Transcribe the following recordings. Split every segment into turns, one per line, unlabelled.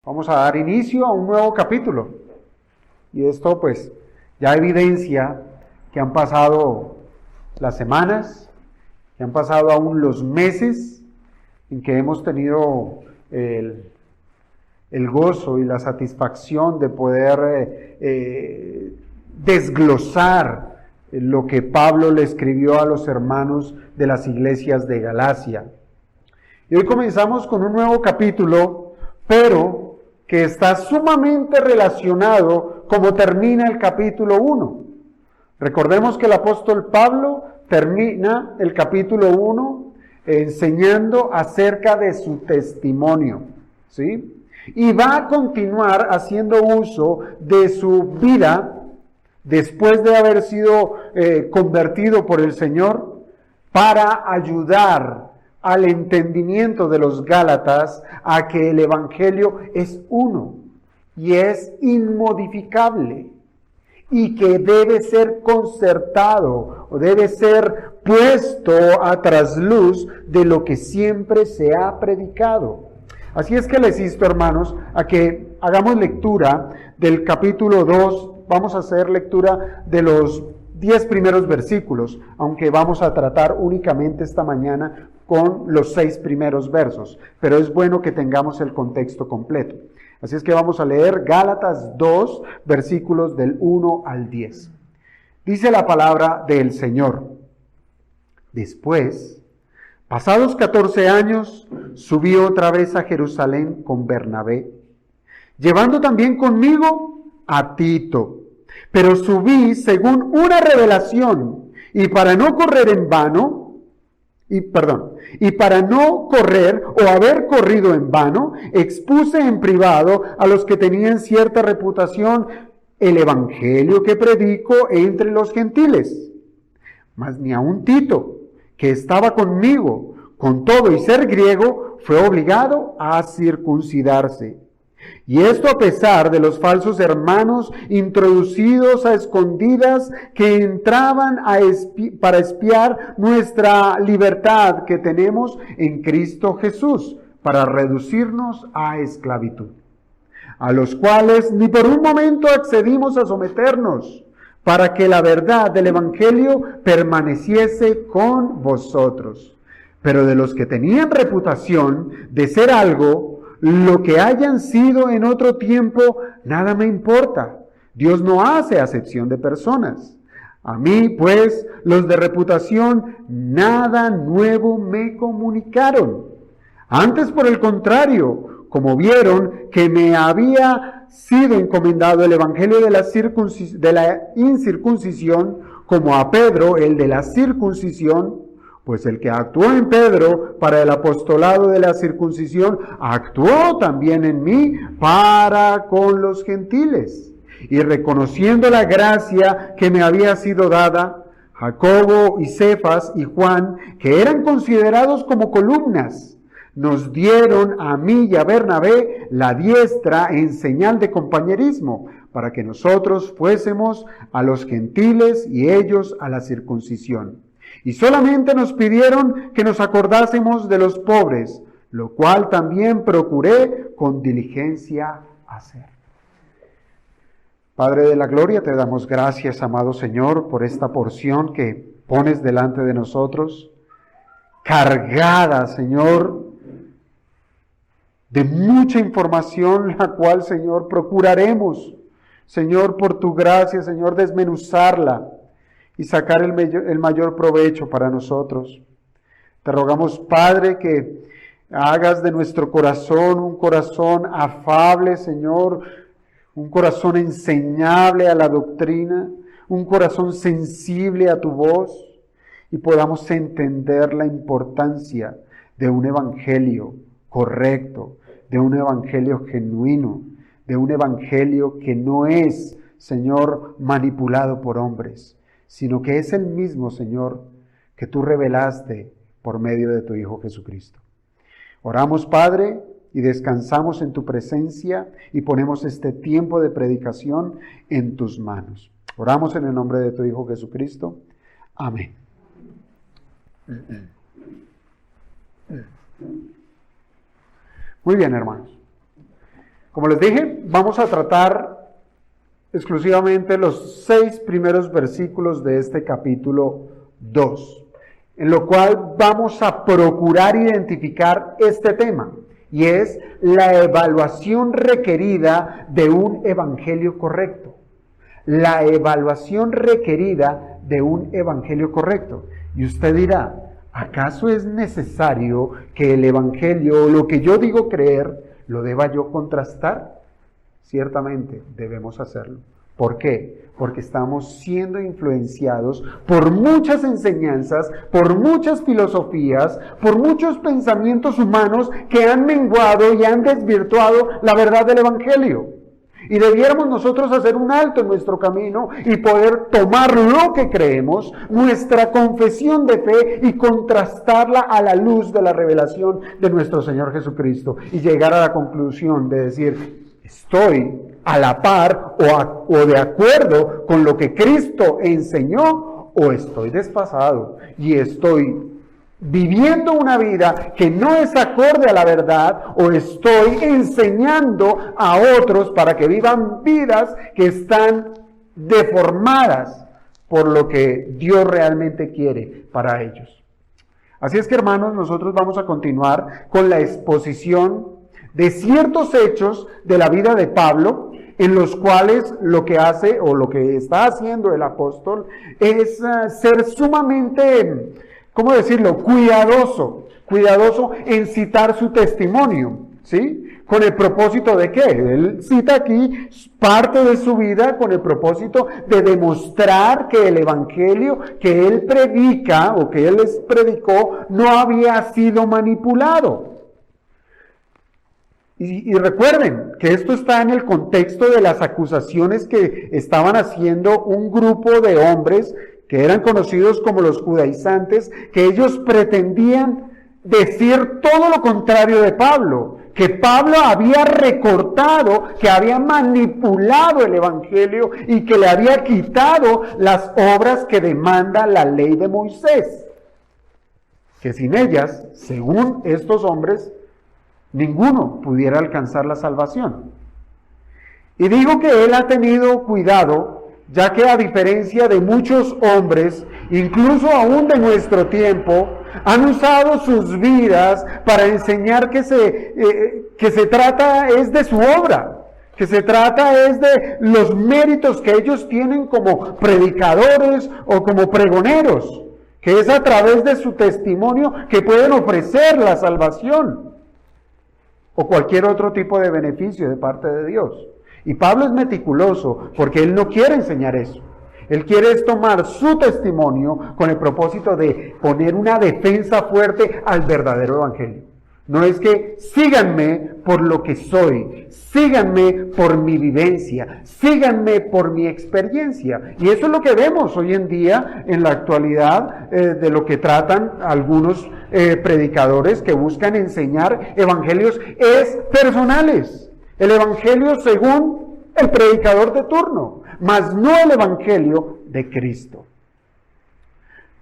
Vamos a dar inicio a un nuevo capítulo. Y esto pues ya evidencia que han pasado las semanas, que han pasado aún los meses en que hemos tenido el gozo y la satisfacción de poder desglosar lo que Pablo le escribió a los hermanos de las iglesias de Galacia. Y hoy comenzamos con un nuevo capítulo, pero que está sumamente relacionado como termina el capítulo 1. Recordemos que el apóstol Pablo termina el capítulo 1 enseñando acerca de su testimonio, ¿sí? Y va a continuar haciendo uso de su vida después de haber sido convertido por el Señor para ayudar al entendimiento de los Gálatas a que el Evangelio es uno y es inmodificable y que debe ser concertado o debe ser puesto a trasluz de lo que siempre se ha predicado. Así es que les insto, hermanos, a que hagamos lectura del capítulo 2. Vamos a hacer lectura de los 10 primeros versículos, aunque vamos a tratar únicamente esta mañana con los 6 primeros versos, pero es bueno que tengamos el contexto completo. Así es que vamos a leer Gálatas 2, versículos del 1 al 10. Dice la palabra del Señor: Después, pasados 14 años, subí otra vez a Jerusalén con Bernabé, llevando también conmigo a Tito. Pero subí según una revelación, y para no correr en vano, y para no correr o haber corrido en vano, expuse en privado a los que tenían cierta reputación el evangelio que predico entre los gentiles. Mas ni aun Tito, que estaba conmigo, con todo y ser griego, fue obligado a circuncidarse. Y esto a pesar de los falsos hermanos introducidos a escondidas que entraban para espiar nuestra libertad que tenemos en Cristo Jesús, para reducirnos a esclavitud, a los cuales ni por un momento accedimos a someternos, para que la verdad del Evangelio permaneciese con vosotros. Pero de los que tenían reputación de ser algo, lo que hayan sido en otro tiempo, nada me importa. Dios no hace acepción de personas. A mí, pues, los de reputación, nada nuevo me comunicaron. Antes, por el contrario, como vieron que me había sido encomendado el evangelio de la incircuncisión, como a Pedro el de la circuncisión, pues el que actuó en Pedro para el apostolado de la circuncisión, actuó también en mí para con los gentiles. Y reconociendo la gracia que me había sido dada, Jacobo y Cefas y Juan, que eran considerados como columnas, nos dieron a mí y a Bernabé la diestra en señal de compañerismo, para que nosotros fuésemos a los gentiles y ellos a la circuncisión. Y solamente nos pidieron que nos acordásemos de los pobres, lo cual también procuré con diligencia hacer. Padre de la gloria, te damos gracias, amado Señor, por esta porción que pones delante de nosotros, cargada, Señor, de mucha información, la cual, Señor, procuraremos, Señor, por tu gracia, Señor, desmenuzarla y sacar el mayor provecho para nosotros. Te rogamos, Padre, que hagas de nuestro corazón un corazón afable, Señor, un corazón enseñable a la doctrina, un corazón sensible a tu voz, y podamos entender la importancia de un evangelio correcto, de un evangelio genuino, de un evangelio que no es, Señor, manipulado por hombres, sino que es el mismo, Señor, que tú revelaste por medio de tu Hijo Jesucristo. Oramos, Padre, y descansamos en tu presencia y ponemos este tiempo de predicación en tus manos. Oramos en el nombre de tu Hijo Jesucristo. Amén. Muy bien, hermanos. Como les dije, vamos a tratar exclusivamente los 6 primeros versículos de este capítulo 2, en lo cual vamos a procurar identificar este tema, y es la evaluación requerida de un evangelio correcto. La evaluación requerida de un evangelio correcto. Y usted dirá, ¿acaso es necesario que el evangelio, o lo que yo digo creer, lo deba yo contrastar? Ciertamente debemos hacerlo. ¿Por qué? Porque estamos siendo influenciados por muchas enseñanzas, por muchas filosofías, por muchos pensamientos humanos que han menguado y han desvirtuado la verdad del evangelio. Y debiéramos nosotros hacer un alto en nuestro camino y poder tomar lo que creemos, nuestra confesión de fe, y contrastarla a la luz de la revelación de nuestro Señor Jesucristo, y llegar a la conclusión de decir, estoy a la par o de acuerdo con lo que Cristo enseñó, o estoy desfasado y estoy viviendo una vida que no es acorde a la verdad, o estoy enseñando a otros para que vivan vidas que están deformadas por lo que Dios realmente quiere para ellos. Así es que, hermanos, nosotros vamos a continuar con la exposición de ciertos hechos de la vida de Pablo, en los cuales lo que hace o lo que está haciendo el apóstol es ser sumamente, ¿cómo decirlo?, cuidadoso en citar su testimonio, ¿sí? ¿Con el propósito de qué? Él cita aquí parte de su vida con el propósito de demostrar que el evangelio que él predica o que él les predicó no había sido manipulado. Y recuerden que esto está en el contexto de las acusaciones que estaban haciendo un grupo de hombres que eran conocidos como los judaizantes, que ellos pretendían decir todo lo contrario de Pablo, que Pablo había recortado, que había manipulado el evangelio y que le había quitado las obras que demanda la ley de Moisés, que sin ellas, según estos hombres, ninguno pudiera alcanzar la salvación. Y digo que él ha tenido cuidado, ya que a diferencia de muchos hombres, incluso aún de nuestro tiempo, han usado sus vidas para enseñar que se trata es de su obra, que se trata es de los méritos que ellos tienen como predicadores o como pregoneros, que es a través de su testimonio que pueden ofrecer la salvación o cualquier otro tipo de beneficio de parte de Dios. Y Pablo es meticuloso porque él no quiere enseñar eso. Él quiere tomar su testimonio con el propósito de poner una defensa fuerte al verdadero evangelio. No es que síganme por lo que soy, síganme por mi vivencia, síganme por mi experiencia. Y eso es lo que vemos hoy en día en la actualidad de lo que tratan algunos predicadores que buscan enseñar evangelios personales. El evangelio según el predicador de turno, mas no el evangelio de Cristo.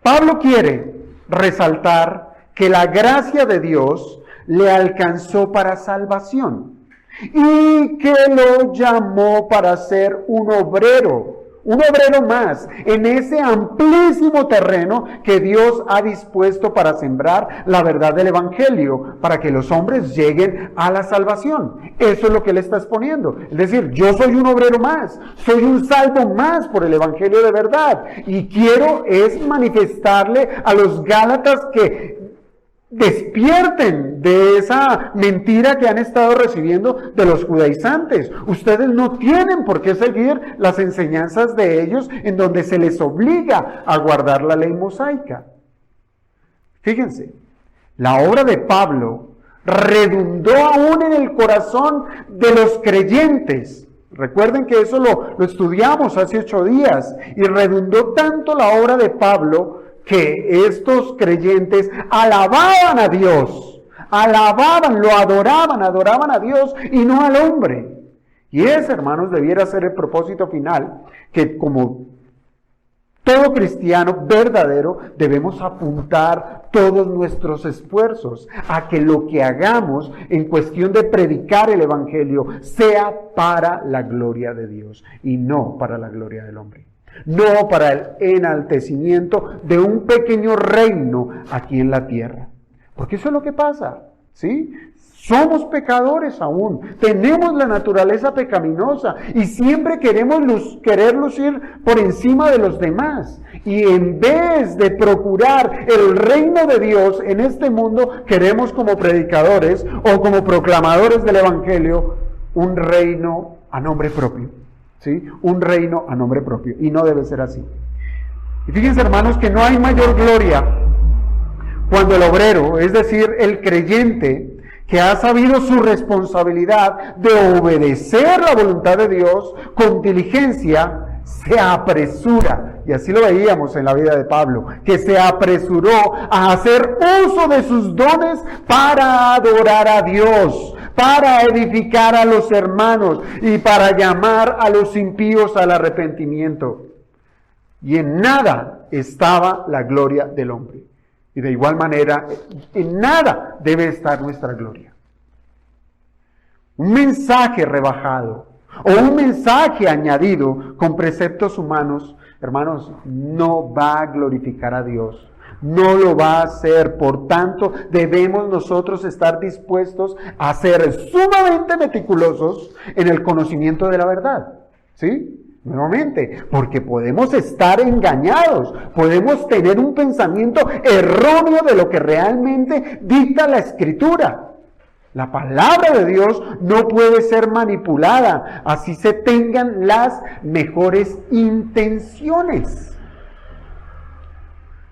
Pablo quiere resaltar que la gracia de Dios le alcanzó para salvación y que lo llamó para ser un obrero más en ese amplísimo terreno que Dios ha dispuesto para sembrar la verdad del evangelio, para que los hombres lleguen a la salvación. Eso es lo que él está exponiendo. Es decir, yo soy un obrero más, soy un salvo más por el evangelio de verdad, y quiero es manifestarle a los gálatas que despierten de esa mentira que han estado recibiendo de los judaizantes. Ustedes no tienen por qué seguir las enseñanzas de ellos en donde se les obliga a guardar la ley mosaica. Fíjense, la obra de Pablo redundó aún en el corazón de los creyentes. Recuerden que eso lo estudiamos hace 8 días, y redundó tanto la obra de Pablo que estos creyentes alababan a Dios, lo adoraban a Dios y no al hombre. Y ese, hermanos, debiera ser el propósito final, que como Todo cristiano verdadero debemos apuntar todos nuestros esfuerzos a que lo que hagamos en cuestión de predicar el Evangelio sea para la gloria de Dios y no para la gloria del hombre. No para el enaltecimiento de un pequeño reino aquí en la tierra. Porque eso es lo que pasa, ¿sí? Somos pecadores aún, tenemos la naturaleza pecaminosa y siempre queremos querer lucir por encima de los demás. Y en vez de procurar el reino de Dios en este mundo, queremos como predicadores o como proclamadores del Evangelio un reino a nombre propio, ¿sí? Un reino a nombre propio, y no debe ser así. Y fíjense, hermanos, que no hay mayor gloria cuando el obrero, es decir, el creyente, que ha sabido su responsabilidad de obedecer la voluntad de Dios con diligencia, se apresura, y así lo veíamos en la vida de Pablo, que se apresuró a hacer uso de sus dones para adorar a Dios, para edificar a los hermanos y para llamar a los impíos al arrepentimiento. Y en nada estaba la gloria del hombre. Y de igual manera, en nada debe estar nuestra gloria. Un mensaje rebajado o un mensaje añadido con preceptos humanos, hermanos, no va a glorificar a Dios. No lo va a hacer. Por tanto, debemos nosotros estar dispuestos a ser sumamente meticulosos en el conocimiento de la verdad. ¿Sí? Nuevamente, porque podemos estar engañados, podemos tener un pensamiento erróneo de lo que realmente dicta la Escritura. La palabra de Dios no puede ser manipulada, así se tengan las mejores intenciones.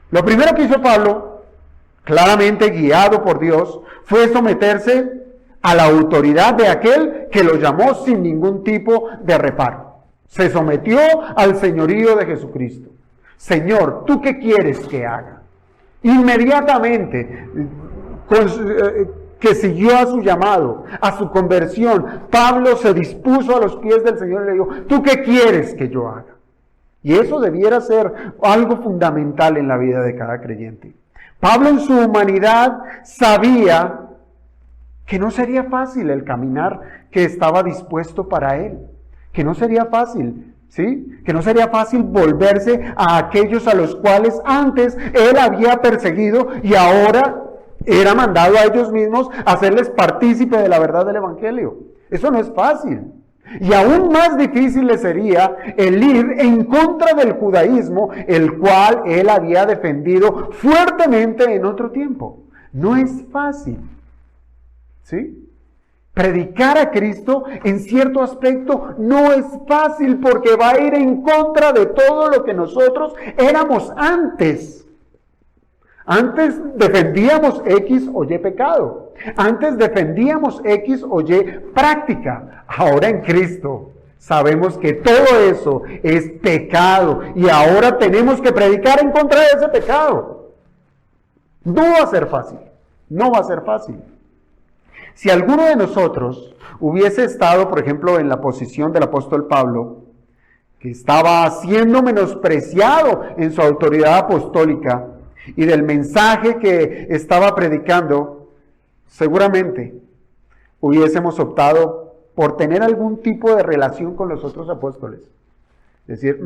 Lo primero que hizo Pablo, claramente guiado por Dios, fue someterse a la autoridad de aquel que lo llamó sin ningún tipo de reparo. Se sometió al señorío de Jesucristo. Señor, ¿tú qué quieres que haga? Inmediatamente, que siguió a su llamado, a su conversión, Pablo se dispuso a los pies del Señor y le dijo, ¿tú qué quieres que yo haga? Y eso debiera ser algo fundamental en la vida de cada creyente. Pablo en su humanidad sabía que no sería fácil el caminar que estaba dispuesto para él. Que no sería fácil, ¿sí? Que no sería fácil volverse a aquellos a los cuales antes él había perseguido y ahora era mandado a ellos mismos a hacerles partícipe de la verdad del Evangelio. Eso no es fácil. Y aún más difícil le sería el ir en contra del judaísmo, el cual él había defendido fuertemente en otro tiempo. No es fácil, ¿sí? Predicar a Cristo en cierto aspecto no es fácil porque va a ir en contra de todo lo que nosotros éramos antes. Antes defendíamos X o Y pecado. Antes defendíamos X o Y práctica. Ahora en Cristo sabemos que todo eso es pecado y ahora tenemos que predicar en contra de ese pecado. No va a ser fácil. No va a ser fácil. Si alguno de nosotros hubiese estado, por ejemplo, en la posición del apóstol Pablo, que estaba siendo menospreciado en su autoridad apostólica y del mensaje que estaba predicando, seguramente hubiésemos optado por tener algún tipo de relación con los otros apóstoles. Es decir,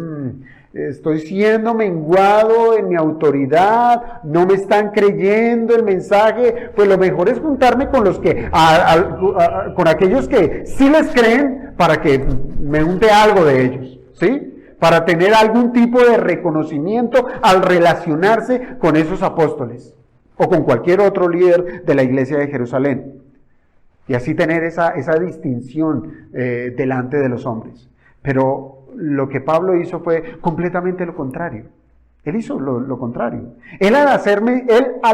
estoy siendo menguado en mi autoridad, no me están creyendo el mensaje, pues lo mejor es juntarme con los que, con aquellos que sí les creen para que me unte algo de ellos, ¿sí? Para tener algún tipo de reconocimiento al relacionarse con esos apóstoles o con cualquier otro líder de la iglesia de Jerusalén. Y así tener esa distinción delante de los hombres. Pero lo que Pablo hizo fue completamente lo contrario. Él hizo lo contrario. Él al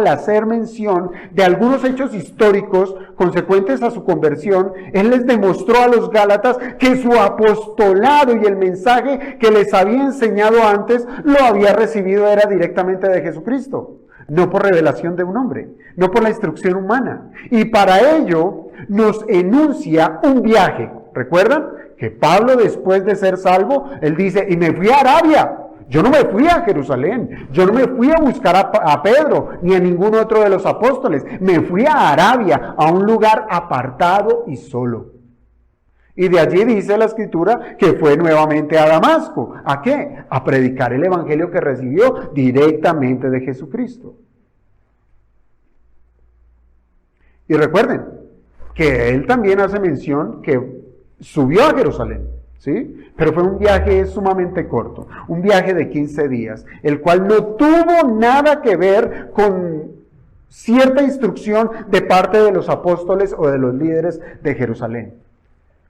hacer mención de algunos hechos históricos consecuentes a su conversión, él les demostró a los Gálatas que su apostolado y el mensaje que les había enseñado antes lo había recibido era directamente de Jesucristo, no por revelación de un hombre, no por la instrucción humana. Y para ello nos enuncia un viaje. ¿Recuerdan? Que Pablo, después de ser salvo, él dice, y me fui a Arabia. Yo no me fui a Jerusalén, yo no me fui a buscar a Pedro ni a ningún otro de los apóstoles. Me fui a Arabia, a un lugar apartado y solo. Y de allí dice la Escritura que fue nuevamente a Damasco. ¿A qué? A predicar el evangelio que recibió directamente de Jesucristo. Y recuerden que él también hace mención que subió a Jerusalén, ¿sí? Pero fue un viaje sumamente corto, un viaje de 15 días, el cual no tuvo nada que ver con cierta instrucción de parte de los apóstoles o de los líderes de Jerusalén.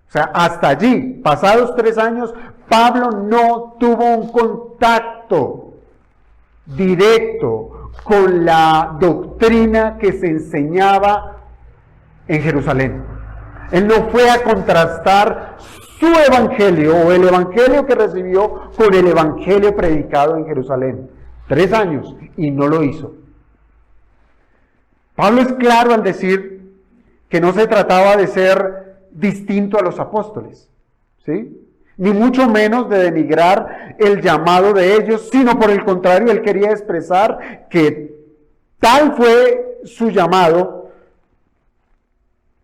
O sea, hasta allí, pasados 3 años, Pablo no tuvo un contacto directo con la doctrina que se enseñaba en Jerusalén. Él no fue a contrastar su evangelio o el evangelio que recibió con el evangelio predicado en Jerusalén. 3 años y no lo hizo. Pablo es claro al decir que no se trataba de ser distinto a los apóstoles, ¿sí? Ni mucho menos de denigrar el llamado de ellos, sino por el contrario, él quería expresar que tal fue su llamado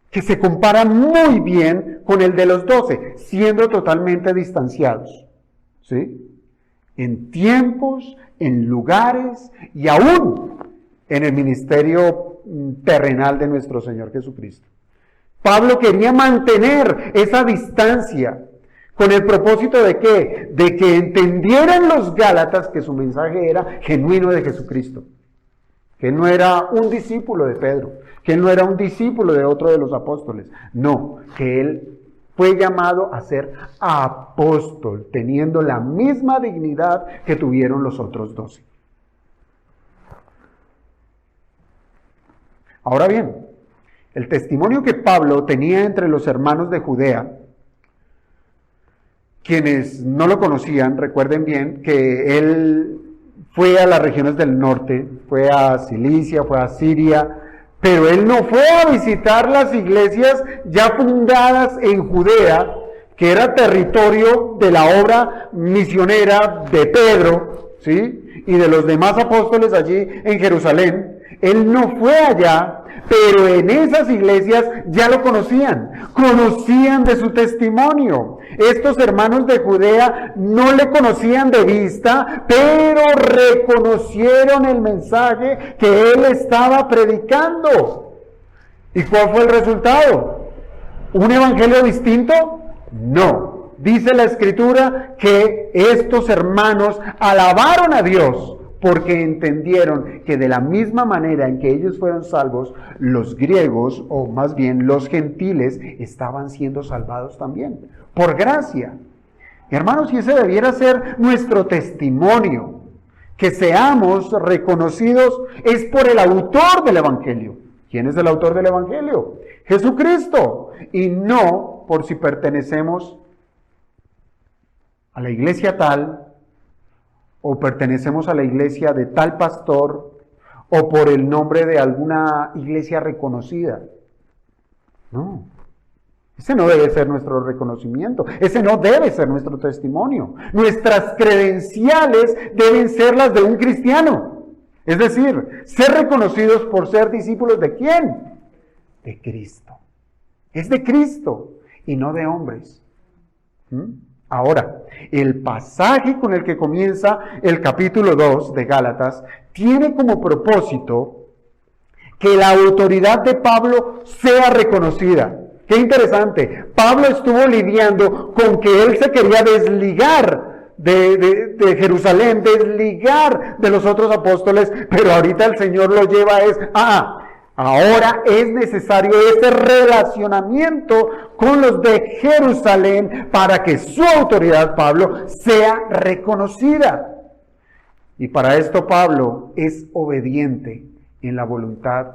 que se compara muy bien con el de los 12, siendo totalmente distanciados, ¿sí? En tiempos, en lugares y aún en el ministerio terrenal de nuestro Señor Jesucristo. Pablo quería mantener esa distancia con el propósito de ¿qué? De que entendieran los gálatas que su mensaje era genuino de Jesucristo. Que él no era un discípulo de Pedro, que él no era un discípulo de otro de los apóstoles. No, que él fue llamado a ser apóstol, teniendo la misma dignidad que tuvieron los otros 12. Ahora bien, el testimonio que Pablo tenía entre los hermanos de Judea, quienes no lo conocían, recuerden bien que él fue a las regiones del norte, fue a Cilicia, fue a Siria, pero él no fue a visitar las iglesias ya fundadas en Judea, que era territorio de la obra misionera de Pedro, ¿sí? Y de los demás apóstoles allí en Jerusalén. Él no fue allá, pero en esas iglesias ya lo conocían de su testimonio. Estos hermanos de Judea no le conocían de vista, pero reconocieron el mensaje que él estaba predicando. ¿Y cuál fue el resultado? ¿Un evangelio distinto? No. Dice la Escritura que estos hermanos alabaron a Dios porque entendieron que de la misma manera en que ellos fueron salvos, los griegos, o más bien los gentiles, estaban siendo salvados también, por gracia. Hermanos, y ese debiera ser nuestro testimonio, que seamos reconocidos es por el autor del Evangelio. ¿Quién es el autor del Evangelio? Jesucristo, y no por si pertenecemos a la iglesia tal, o pertenecemos a la iglesia de tal pastor, o por el nombre de alguna iglesia reconocida. No, ese no debe ser nuestro reconocimiento, ese no debe ser nuestro testimonio. Nuestras credenciales deben ser las de un cristiano, es decir, ser reconocidos por ser discípulos ¿de quién? De Cristo. Es de Cristo y no de hombres. Ahora, el pasaje con el que comienza el capítulo 2 de Gálatas tiene como propósito que la autoridad de Pablo sea reconocida. Qué interesante. Pablo estuvo lidiando con que él se quería desligar de Jerusalén, desligar de los otros apóstoles, pero ahorita el Señor lo lleva ahora es necesario ese relacionamiento con los de Jerusalén para que su autoridad, Pablo, sea reconocida. Y para esto Pablo es obediente en la voluntad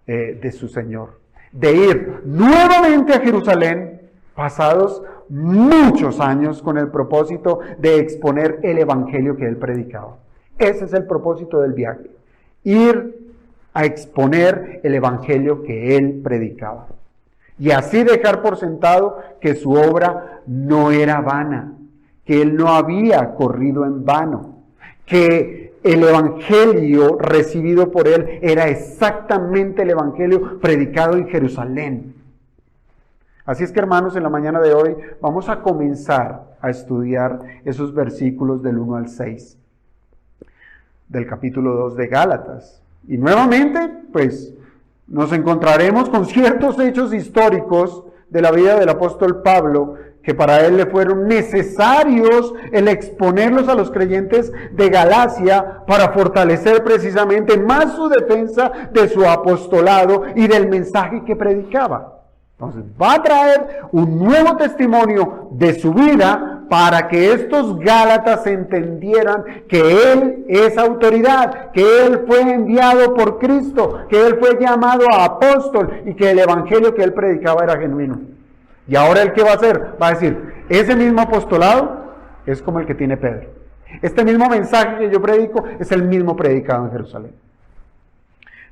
de su Señor, de ir nuevamente a Jerusalén, pasados muchos años, con el propósito de exponer el evangelio que él predicaba. Ese es el propósito del viaje, ir a exponer el evangelio que él predicaba. Y así dejar por sentado que su obra no era vana, que él no había corrido en vano, que el evangelio recibido por él era exactamente el evangelio predicado en Jerusalén. Así es que, hermanos, en la mañana de hoy vamos a comenzar a estudiar esos versículos del 1 al 6 del capítulo 2 de Gálatas. Y nuevamente, pues, nos encontraremos con ciertos hechos históricos de la vida del apóstol Pablo, que para él le fueron necesarios el exponerlos a los creyentes de Galacia para fortalecer precisamente más su defensa de su apostolado y del mensaje que predicaba. Entonces va a traer un nuevo testimonio de su vida para que estos gálatas entendieran que él es autoridad, que él fue enviado por Cristo, que él fue llamado a apóstol y que el evangelio que él predicaba era genuino. Y ahora él, ¿qué va a hacer? Va a decir, ese mismo apostolado es como el que tiene Pedro. Este mismo mensaje que yo predico es el mismo predicado en Jerusalén.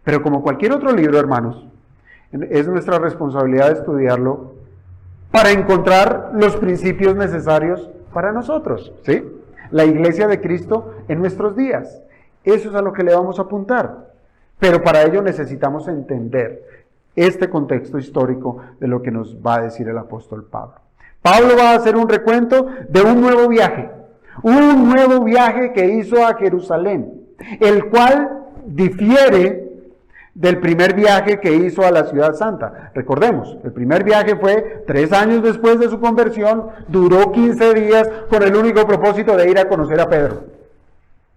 Pero como cualquier otro libro, hermanos, es nuestra responsabilidad estudiarlo para encontrar los principios necesarios para nosotros, ¿sí? La iglesia de Cristo en nuestros días. Eso es a lo que le vamos a apuntar. Pero para ello necesitamos entender este contexto histórico de lo que nos va a decir el apóstol Pablo. Pablo va a hacer un recuento de un nuevo viaje que hizo a Jerusalén, el cual difiere del primer viaje que hizo a la ciudad santa. Recordemos, el primer viaje fue 3 años después de su conversión, duró 15 días con el único propósito de ir a conocer a Pedro.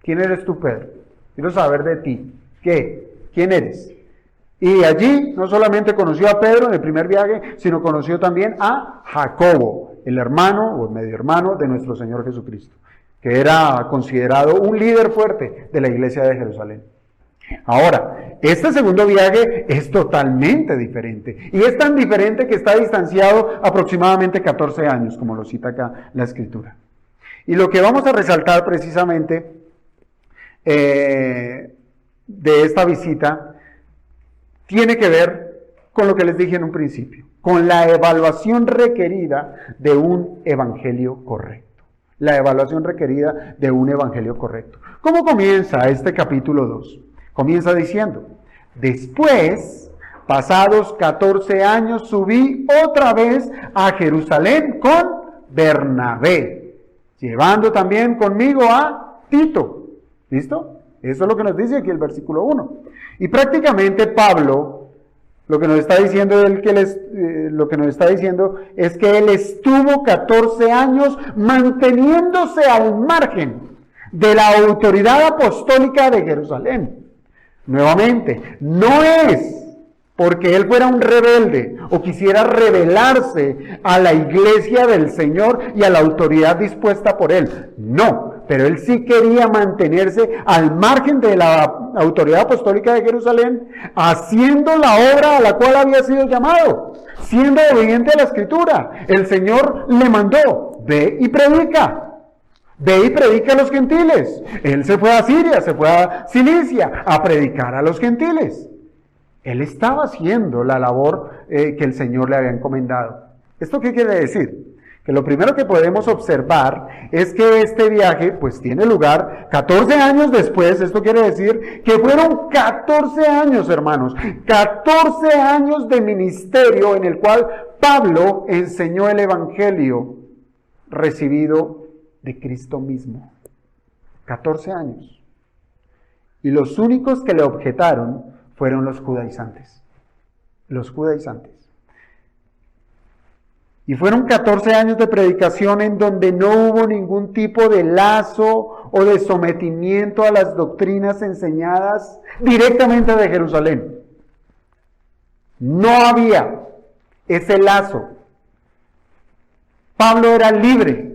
¿Quién eres tú, Pedro? Quiero saber de ti. ¿Qué? ¿Quién eres? Y allí no solamente conoció a Pedro en el primer viaje, sino conoció también a Jacobo, el hermano o el medio hermano de nuestro Señor Jesucristo, que era considerado un líder fuerte de la iglesia de Jerusalén. Ahora, este segundo viaje es totalmente diferente, y es tan diferente que está distanciado aproximadamente 14 años, como lo cita acá la Escritura. Y lo que vamos a resaltar precisamente de esta visita tiene que ver con lo que les dije en un principio, con la evaluación requerida de un evangelio correcto. La evaluación requerida de un evangelio correcto. ¿Cómo comienza este capítulo 2? Comienza diciendo, después, pasados 14 años, subí otra vez a Jerusalén con Bernabé, llevando también conmigo a Tito. ¿Listo? Eso es lo que nos dice aquí el versículo 1. Y prácticamente Pablo, lo que nos está diciendo es que él estuvo 14 años manteniéndose al margen de la autoridad apostólica de Jerusalén. Nuevamente, no es porque él fuera un rebelde o quisiera rebelarse a la iglesia del Señor y a la autoridad dispuesta por él. No, pero él sí quería mantenerse al margen de la autoridad apostólica de Jerusalén, haciendo la obra a la cual había sido llamado, siendo obediente a la Escritura. El Señor le mandó, ve y predica. Ve y predica a los gentiles. Él se fue a Siria, se fue a Cilicia a predicar a los gentiles. Él estaba haciendo la labor que el Señor le había encomendado. ¿Esto qué quiere decir? Que lo primero que podemos observar es que este viaje pues tiene lugar 14 años después. Esto quiere decir que fueron 14 años, hermanos, 14 años de ministerio en el cual Pablo enseñó el evangelio recibido de Cristo mismo. 14 años. Y los únicos que le objetaron fueron los judaizantes. Los judaizantes. Y fueron 14 años de predicación en donde no hubo ningún tipo de lazo o de sometimiento a las doctrinas enseñadas directamente de Jerusalén. No había ese lazo. Pablo era libre,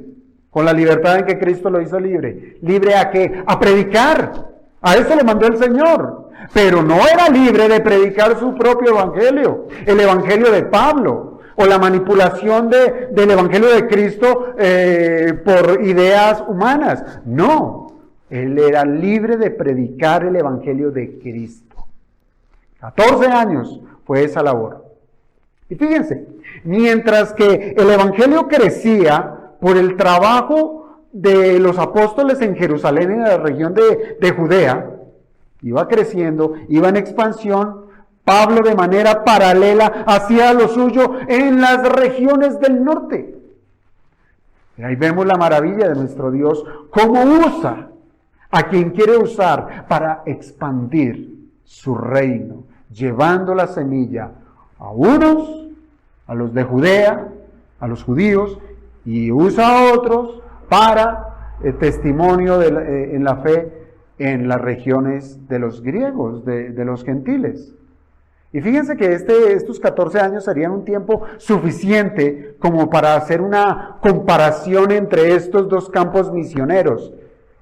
con la libertad en que Cristo lo hizo libre. ¿Libre a qué? A predicar. A eso le mandó el Señor. Pero no era libre de predicar su propio evangelio, el evangelio de Pablo, o la manipulación del evangelio de Cristo por ideas humanas. No, él era libre de predicar el evangelio de Cristo. 14 años fue esa labor. Y fíjense, mientras que el evangelio crecía por el trabajo de los apóstoles en Jerusalén, en la región de Judea, iba creciendo, iba en expansión. Pablo de manera paralela hacía lo suyo en las regiones del norte. Y ahí vemos la maravilla de nuestro Dios, cómo usa a quien quiere usar para expandir su reino, llevando la semilla a unos, a los de Judea, a los judíos, y usa a otros para el testimonio en la fe en las regiones de los griegos, de los gentiles. Y fíjense que estos 14 años serían un tiempo suficiente como para hacer una comparación entre estos dos campos misioneros,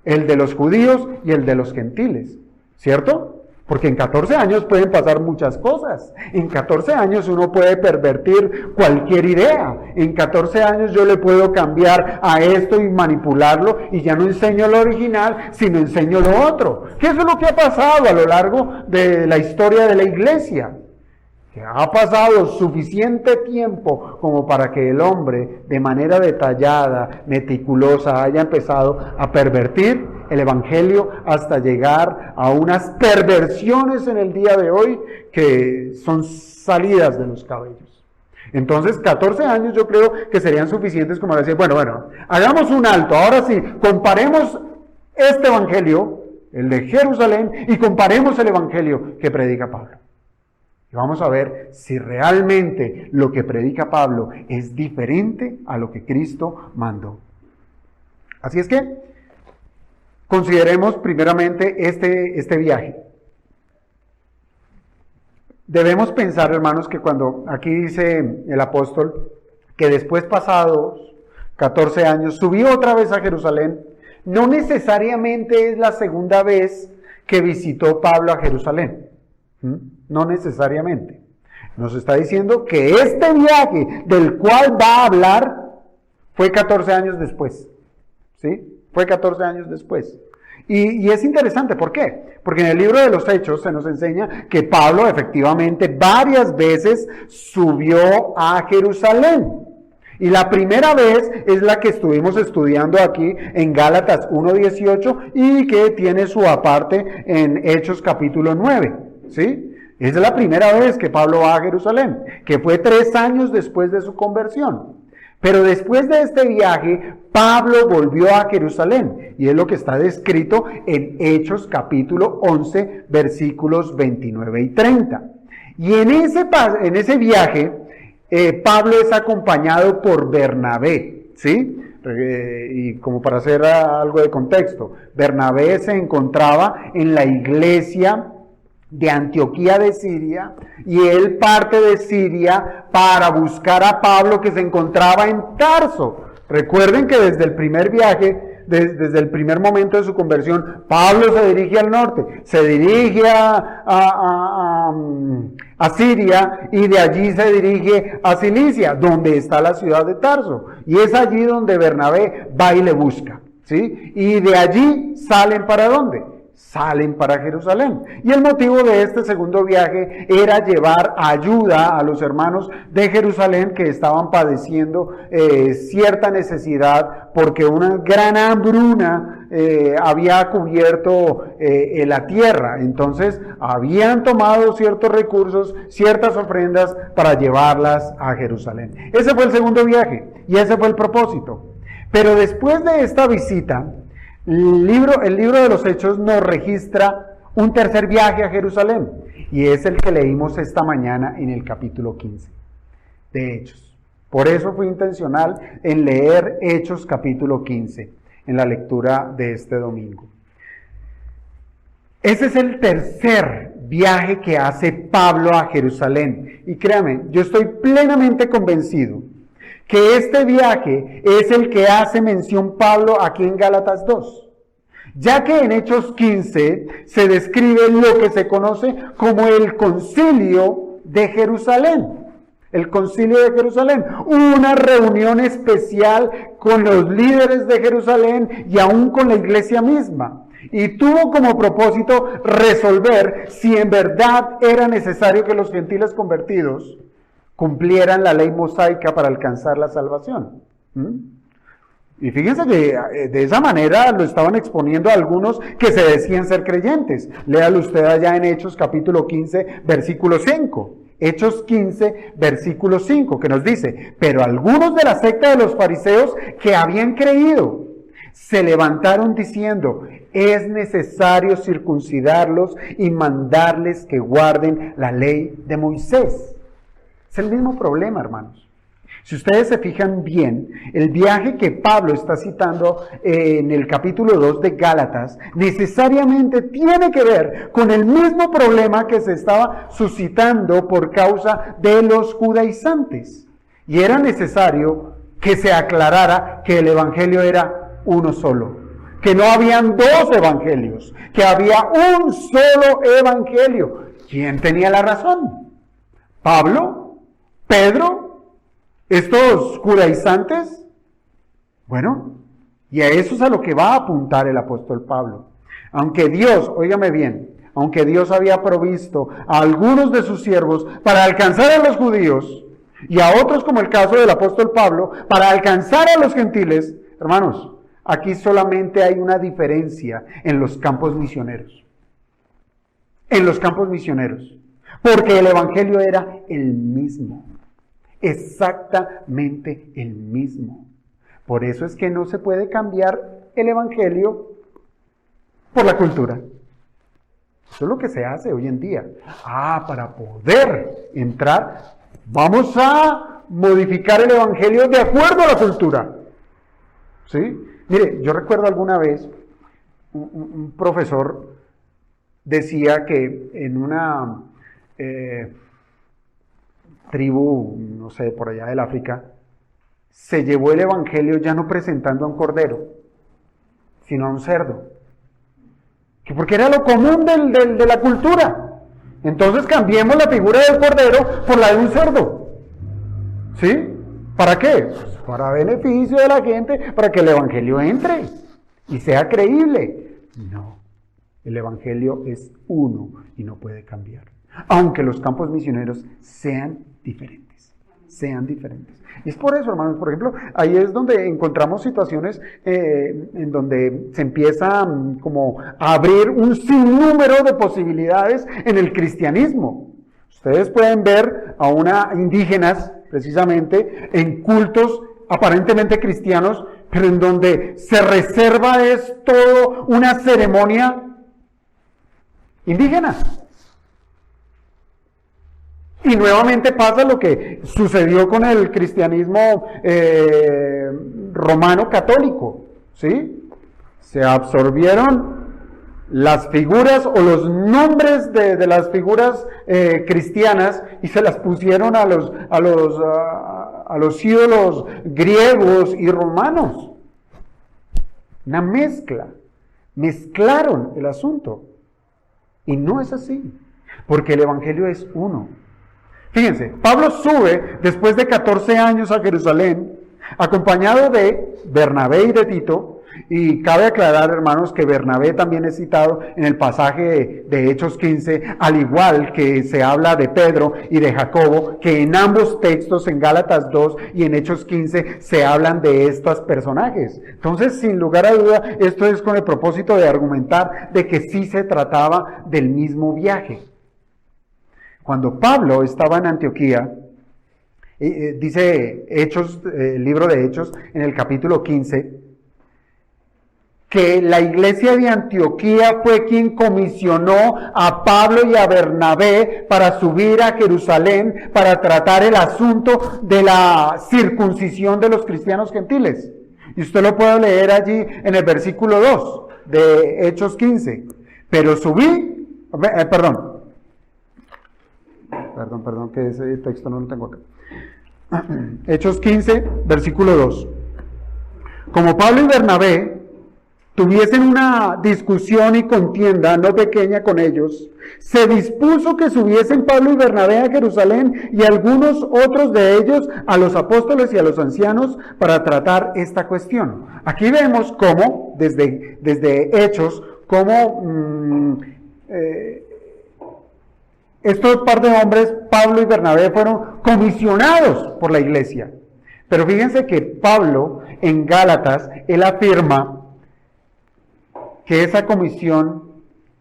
el de los judíos y el de los gentiles, ¿cierto? Porque en 14 años pueden pasar muchas cosas. En 14 años uno puede pervertir cualquier idea. En 14 años yo le puedo cambiar a esto y manipularlo, y ya no enseño lo original, sino enseño lo otro. ¿Qué es lo que ha pasado a lo largo de la historia de la iglesia? Que ha pasado suficiente tiempo como para que el hombre, de manera detallada, meticulosa, haya empezado a pervertir el evangelio hasta llegar a unas perversiones en el día de hoy que son salidas de los cabellos. Entonces, 14 años yo creo que serían suficientes como para decir, bueno, hagamos un alto. Ahora sí, comparemos este evangelio, el de Jerusalén, y comparemos el evangelio que predica Pablo. Y vamos a ver si realmente lo que predica Pablo es diferente a lo que Cristo mandó. Así es que consideremos primeramente este viaje. Debemos pensar, hermanos, que cuando aquí dice el apóstol que después pasados 14 años subió otra vez a Jerusalén, no necesariamente es la segunda vez que visitó Pablo a Jerusalén. No necesariamente. Nos está diciendo que este viaje del cual va a hablar fue 14 años después. ¿Sí? Fue 14 años después. Y es interesante, ¿por qué? Porque en el libro de los Hechos se nos enseña que Pablo efectivamente varias veces subió a Jerusalén. Y la primera vez es la que estuvimos estudiando aquí en Gálatas 1:18 y que tiene su aparte en Hechos capítulo 9. ¿Sí? Es la primera vez que Pablo va a Jerusalén, que fue 3 años después de su conversión. Pero después de este viaje, Pablo volvió a Jerusalén, y es lo que está descrito en Hechos capítulo 11, versículos 29 y 30. Y en ese viaje, Pablo es acompañado por Bernabé, ¿sí? Y como para hacer algo de contexto, Bernabé se encontraba en la iglesia de Antioquía de Siria, y él parte de Siria para buscar a Pablo, que se encontraba en Tarso. Recuerden que desde el primer viaje, desde el primer momento de su conversión, Pablo se dirige al norte, se dirige a Siria, y de allí se dirige a Cilicia, donde está la ciudad de Tarso, y es allí donde Bernabé va y le busca, ¿sí? Y de allí salen ¿para dónde? Salen para Jerusalén. Y el motivo de este segundo viaje era llevar ayuda a los hermanos de Jerusalén que estaban padeciendo cierta necesidad, porque una gran hambruna había cubierto la tierra. Entonces habían tomado ciertos recursos, ciertas ofrendas para llevarlas a Jerusalén. Ese fue el segundo viaje y ese fue el propósito. Pero después de esta visita, el libro de los Hechos nos registra un tercer viaje a Jerusalén, y es el que leímos esta mañana en el capítulo 15 de Hechos. Por eso fui intencional en leer Hechos capítulo 15 en la lectura de este domingo. Ese es el tercer viaje que hace Pablo a Jerusalén, y créame, yo estoy plenamente convencido que este viaje es el que hace mención Pablo aquí en Gálatas 2, ya que en Hechos 15 se describe lo que se conoce como el Concilio de Jerusalén. El Concilio de Jerusalén, una reunión especial con los líderes de Jerusalén y aún con la iglesia misma. Y tuvo como propósito resolver si en verdad era necesario que los gentiles convertidos cumplieran la ley mosaica para alcanzar la salvación. Y fíjense que de esa manera lo estaban exponiendo a algunos que se decían ser creyentes. Léalo usted allá en Hechos capítulo 15, versículo 5. Hechos 15, versículo 5, que nos dice: pero algunos de la secta de los fariseos que habían creído se levantaron diciendo: es necesario circuncidarlos y mandarles que guarden la ley de Moisés. Es el mismo problema, hermanos. Si ustedes se fijan bien, el viaje que Pablo está citando en el capítulo 2 de Gálatas necesariamente tiene que ver con el mismo problema que se estaba suscitando por causa de los judaizantes. Y era necesario que se aclarara que el evangelio era uno solo, que no habían dos evangelios, que había un solo evangelio. ¿Quién tenía la razón? ¿Pablo? ¿Pedro? ¿Estos judaizantes? Bueno, y a eso es a lo que va a apuntar el apóstol Pablo. Aunque Dios, óigame bien, aunque Dios había provisto a algunos de sus siervos para alcanzar a los judíos, y a otros, como el caso del apóstol Pablo, para alcanzar a los gentiles, hermanos, aquí solamente hay una diferencia en los campos misioneros. En los campos misioneros. Porque el evangelio era el mismo. Exactamente el mismo. Por eso es que no se puede cambiar el evangelio por la cultura. Eso es lo que se hace hoy en día. Para poder entrar, vamos a modificar el evangelio de acuerdo a la cultura. ¿Sí? Mire, yo recuerdo alguna vez un profesor decía que en una tribu, no sé, por allá del África, se llevó el evangelio ya no presentando a un cordero, sino a un cerdo. Porque era lo común de la cultura. Entonces cambiemos la figura del cordero por la de un cerdo. ¿Sí? ¿Para qué? Pues para beneficio de la gente, para que el evangelio entre y sea creíble. No, el evangelio es uno y no puede cambiar. Aunque los campos misioneros sean diferentes. Y es por eso, hermanos, por ejemplo, ahí es donde encontramos situaciones en donde se empieza como a abrir un sinnúmero de posibilidades en el cristianismo. Ustedes pueden ver a unas indígenas, precisamente, en cultos aparentemente cristianos, pero en donde se reserva es todo una ceremonia indígena. Y nuevamente pasa lo que sucedió con el cristianismo romano católico, ¿sí? Se absorbieron las figuras o los nombres de las figuras cristianas y se las pusieron a los ídolos griegos y romanos. Una mezcla. Mezclaron el asunto. Y no es así, porque el evangelio es uno. Fíjense, Pablo sube después de 14 años a Jerusalén, acompañado de Bernabé y de Tito, y cabe aclarar, hermanos, que Bernabé también es citado en el pasaje de Hechos 15, al igual que se habla de Pedro y de Jacobo, que en ambos textos, en Gálatas 2 y en Hechos 15, se hablan de estos personajes. Entonces, sin lugar a duda, esto es con el propósito de argumentar de que sí se trataba del mismo viaje. Cuando Pablo estaba en Antioquía, dice Hechos, el libro de Hechos, en el capítulo 15, que la iglesia de Antioquía fue quien comisionó a Pablo y a Bernabé para subir a Jerusalén para tratar el asunto de la circuncisión de los cristianos gentiles. Y usted lo puede leer allí en el versículo 2 de Hechos 15. Pero subí, perdón, que ese texto no lo tengo acá. Hechos 15, versículo 2. Como Pablo y Bernabé tuviesen una discusión y contienda no pequeña con ellos, se dispuso que subiesen Pablo y Bernabé a Jerusalén y algunos otros de ellos a los apóstoles y a los ancianos para tratar esta cuestión. Aquí vemos cómo, desde Hechos, cómo estos par de hombres, Pablo y Bernabé, fueron comisionados por la iglesia. Pero fíjense que Pablo en Gálatas, él afirma que esa comisión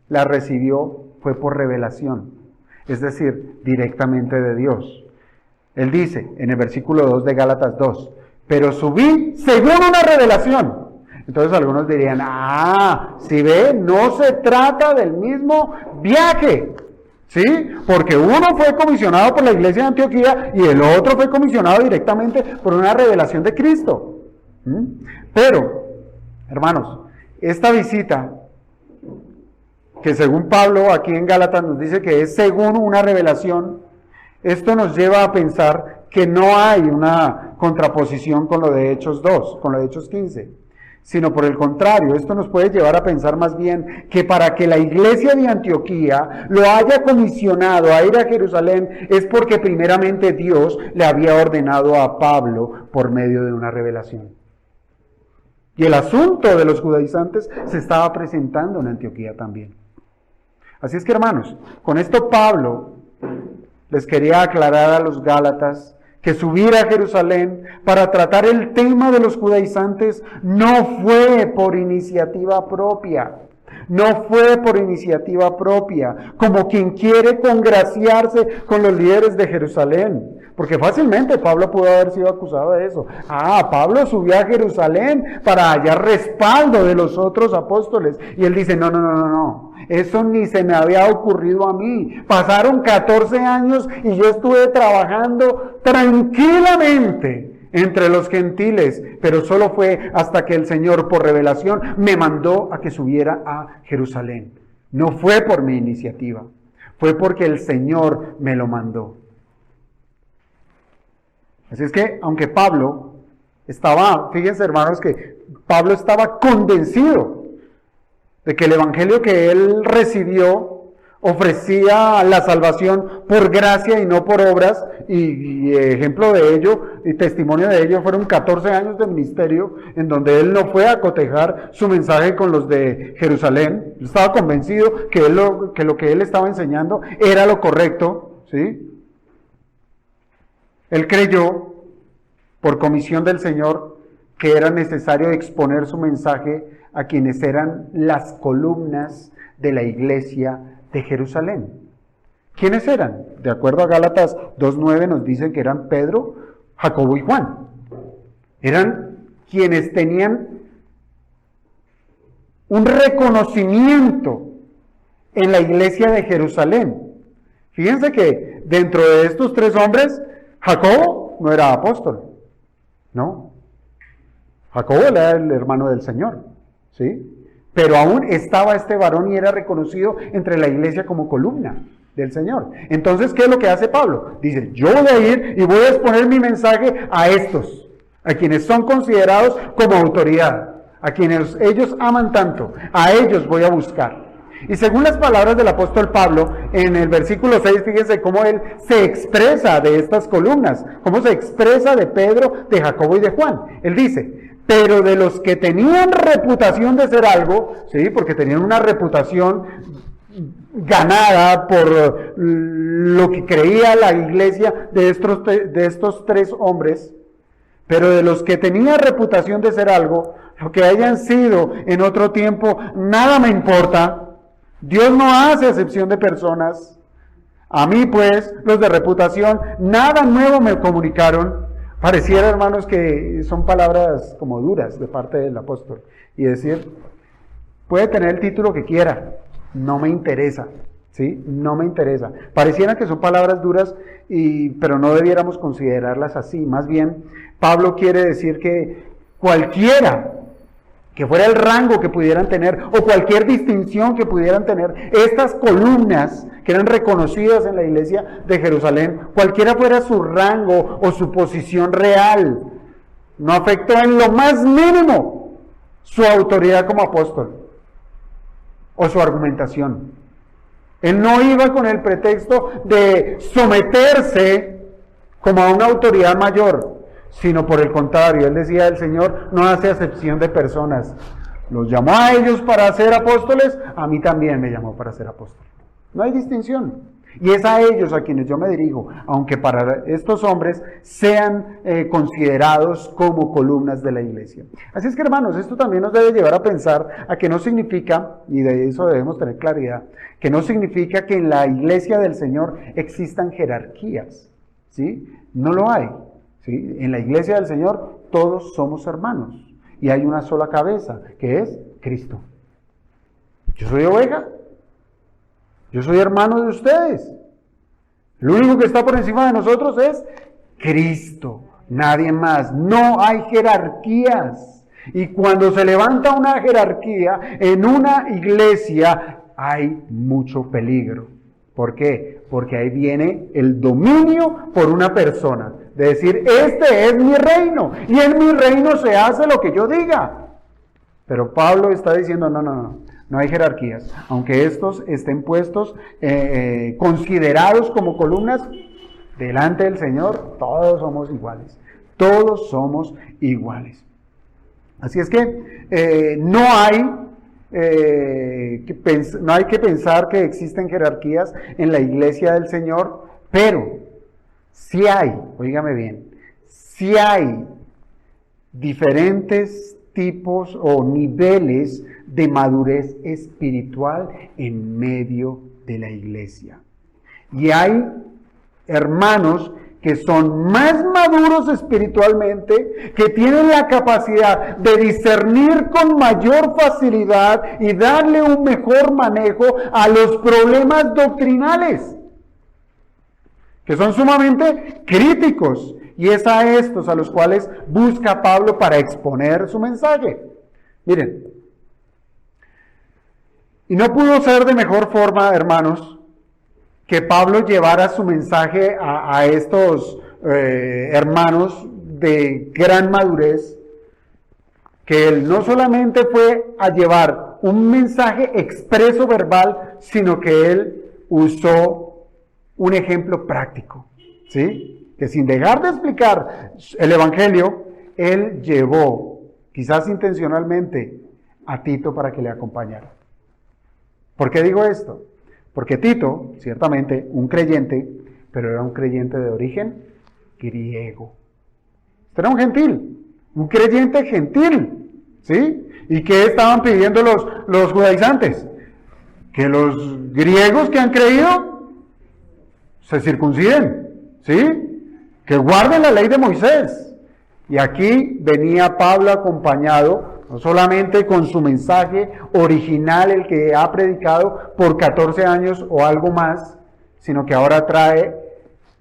la recibió fue por revelación, es decir, directamente de Dios. Él dice en el versículo 2 de Gálatas 2, pero subí según una revelación. Entonces algunos dirían, si ve, no se trata del mismo viaje, ¿sí? Porque uno fue comisionado por la iglesia de Antioquía y el otro fue comisionado directamente por una revelación de Cristo. Pero, hermanos, esta visita, que según Pablo aquí en Gálatas nos dice que es según una revelación, esto nos lleva a pensar que no hay una contraposición con lo de Hechos 2, con lo de Hechos 15, sino por el contrario, esto nos puede llevar a pensar más bien que para que la iglesia de Antioquía lo haya comisionado a ir a Jerusalén es porque primeramente Dios le había ordenado a Pablo por medio de una revelación. Y el asunto de los judaizantes se estaba presentando en Antioquía también. Así es que, hermanos, con esto Pablo les quería aclarar a los gálatas que subir a Jerusalén para tratar el tema de los judaizantes no fue por iniciativa propia. No fue por iniciativa propia, como quien quiere congraciarse con los líderes de Jerusalén. Porque fácilmente Pablo pudo haber sido acusado de eso. Pablo subió a Jerusalén para hallar respaldo de los otros apóstoles. Y él dice, no. Eso ni se me había ocurrido a mí. Pasaron 14 años y yo estuve trabajando tranquilamente entre los gentiles, pero solo fue hasta que el Señor por revelación me mandó a que subiera a Jerusalén. No fue por mi iniciativa, fue porque el Señor me lo mandó. Así es que, aunque Pablo estaba, fíjense hermanos, que Pablo estaba convencido de que el evangelio que él recibió ofrecía la salvación por gracia y no por obras, y ejemplo de ello y testimonio de ello fueron 14 años de ministerio en donde él no fue a cotejar su mensaje con los de Jerusalén. Estaba convencido que lo que él estaba enseñando era lo correcto, ¿sí? Él creyó, por comisión del Señor, que era necesario exponer su mensaje a quienes eran las columnas de la iglesia de Jerusalén. ¿Quiénes eran? De acuerdo a Gálatas 2:9 nos dice que eran Pedro, Jacobo y Juan. Eran quienes tenían un reconocimiento en la iglesia de Jerusalén. Fíjense que dentro de estos tres hombres, Jacobo no era apóstol, ¿no? Jacobo era el hermano del Señor, ¿sí? Pero aún estaba este varón y era reconocido entre la iglesia como columna del Señor. Entonces, ¿qué es lo que hace Pablo? Dice, yo voy a ir y voy a exponer mi mensaje a estos, a quienes son considerados como autoridad, a quienes ellos aman tanto, a ellos voy a buscar. Y según las palabras del apóstol Pablo, en el versículo 6, fíjense cómo él se expresa de estas columnas, cómo se expresa de Pedro, de Jacobo y de Juan. Él dice, pero de los que tenían reputación de ser algo, ¿sí? Porque tenían una reputación ganada por lo que creía la iglesia de estos tres hombres, pero de los que tenían reputación de ser algo, lo que hayan sido en otro tiempo, nada me importa. Dios no hace acepción de personas. A mí, pues, los de reputación, nada nuevo me comunicaron. Pareciera, hermanos, que son palabras como duras de parte del apóstol. Y decir, puede tener el título que quiera, no me interesa, ¿sí? No me interesa. Pareciera que son palabras duras, pero no debiéramos considerarlas así. Más bien, Pablo quiere decir que cualquiera que fuera el rango que pudieran tener, o cualquier distinción que pudieran tener, estas columnas que eran reconocidas en la iglesia de Jerusalén, cualquiera fuera su rango o su posición real, no afectó en lo más mínimo su autoridad como apóstol, o su argumentación. Él no iba con el pretexto de someterse como a una autoridad mayor, sino por el contrario, él decía, el Señor no hace acepción de personas. Los llamó a ellos para ser apóstoles, a mí también me llamó para ser apóstol. No hay distinción. Y es a ellos a quienes yo me dirijo, aunque para estos hombres sean considerados como columnas de la iglesia. Así es que, hermanos, esto también nos debe llevar a pensar a que no significa, y de eso debemos tener claridad, que no significa que en la iglesia del Señor existan jerarquías, ¿sí? No lo hay, ¿sí? En la iglesia del Señor todos somos hermanos y hay una sola cabeza, que es Cristo. Yo soy oveja. Yo soy hermano de ustedes. Lo único que está por encima de nosotros es Cristo, nadie más. No hay jerarquías. Y cuando se levanta una jerarquía en una iglesia, hay mucho peligro. ¿Por qué? Porque ahí viene el dominio por una persona. De decir, este es mi reino, y en mi reino se hace lo que yo diga. Pero Pablo está diciendo, no hay jerarquías. Aunque estos estén puestos, considerados como columnas, delante del Señor, todos somos iguales. Todos somos iguales. Así es que no hay que pensar que existen jerarquías en la iglesia del Señor, pero sí hay, óigame bien, sí hay diferentes tipos o niveles de madurez espiritual en medio de la iglesia. Y hay hermanos que son más maduros espiritualmente, que tienen la capacidad de discernir con mayor facilidad y darle un mejor manejo a los problemas doctrinales, que son sumamente críticos, y es a estos a los cuales busca Pablo para exponer su mensaje. Miren, y no pudo ser de mejor forma, hermanos, que Pablo llevara su mensaje a estos hermanos de gran madurez, que él no solamente fue a llevar un mensaje expreso verbal, sino que él usó un ejemplo práctico, ¿sí? Que sin dejar de explicar el Evangelio, él llevó, quizás intencionalmente, a Tito para que le acompañara. ¿Por qué digo esto? Porque Tito, ciertamente, un creyente, pero era un creyente de origen griego. Era un gentil, un creyente gentil, ¿sí? ¿Y qué estaban pidiendo los judaizantes? Que los griegos que han creído se circunciden, ¿sí? Que guarden la ley de Moisés. Y aquí venía Pablo acompañado, no solamente con su mensaje original, el que ha predicado por 14 años o algo más, sino que ahora trae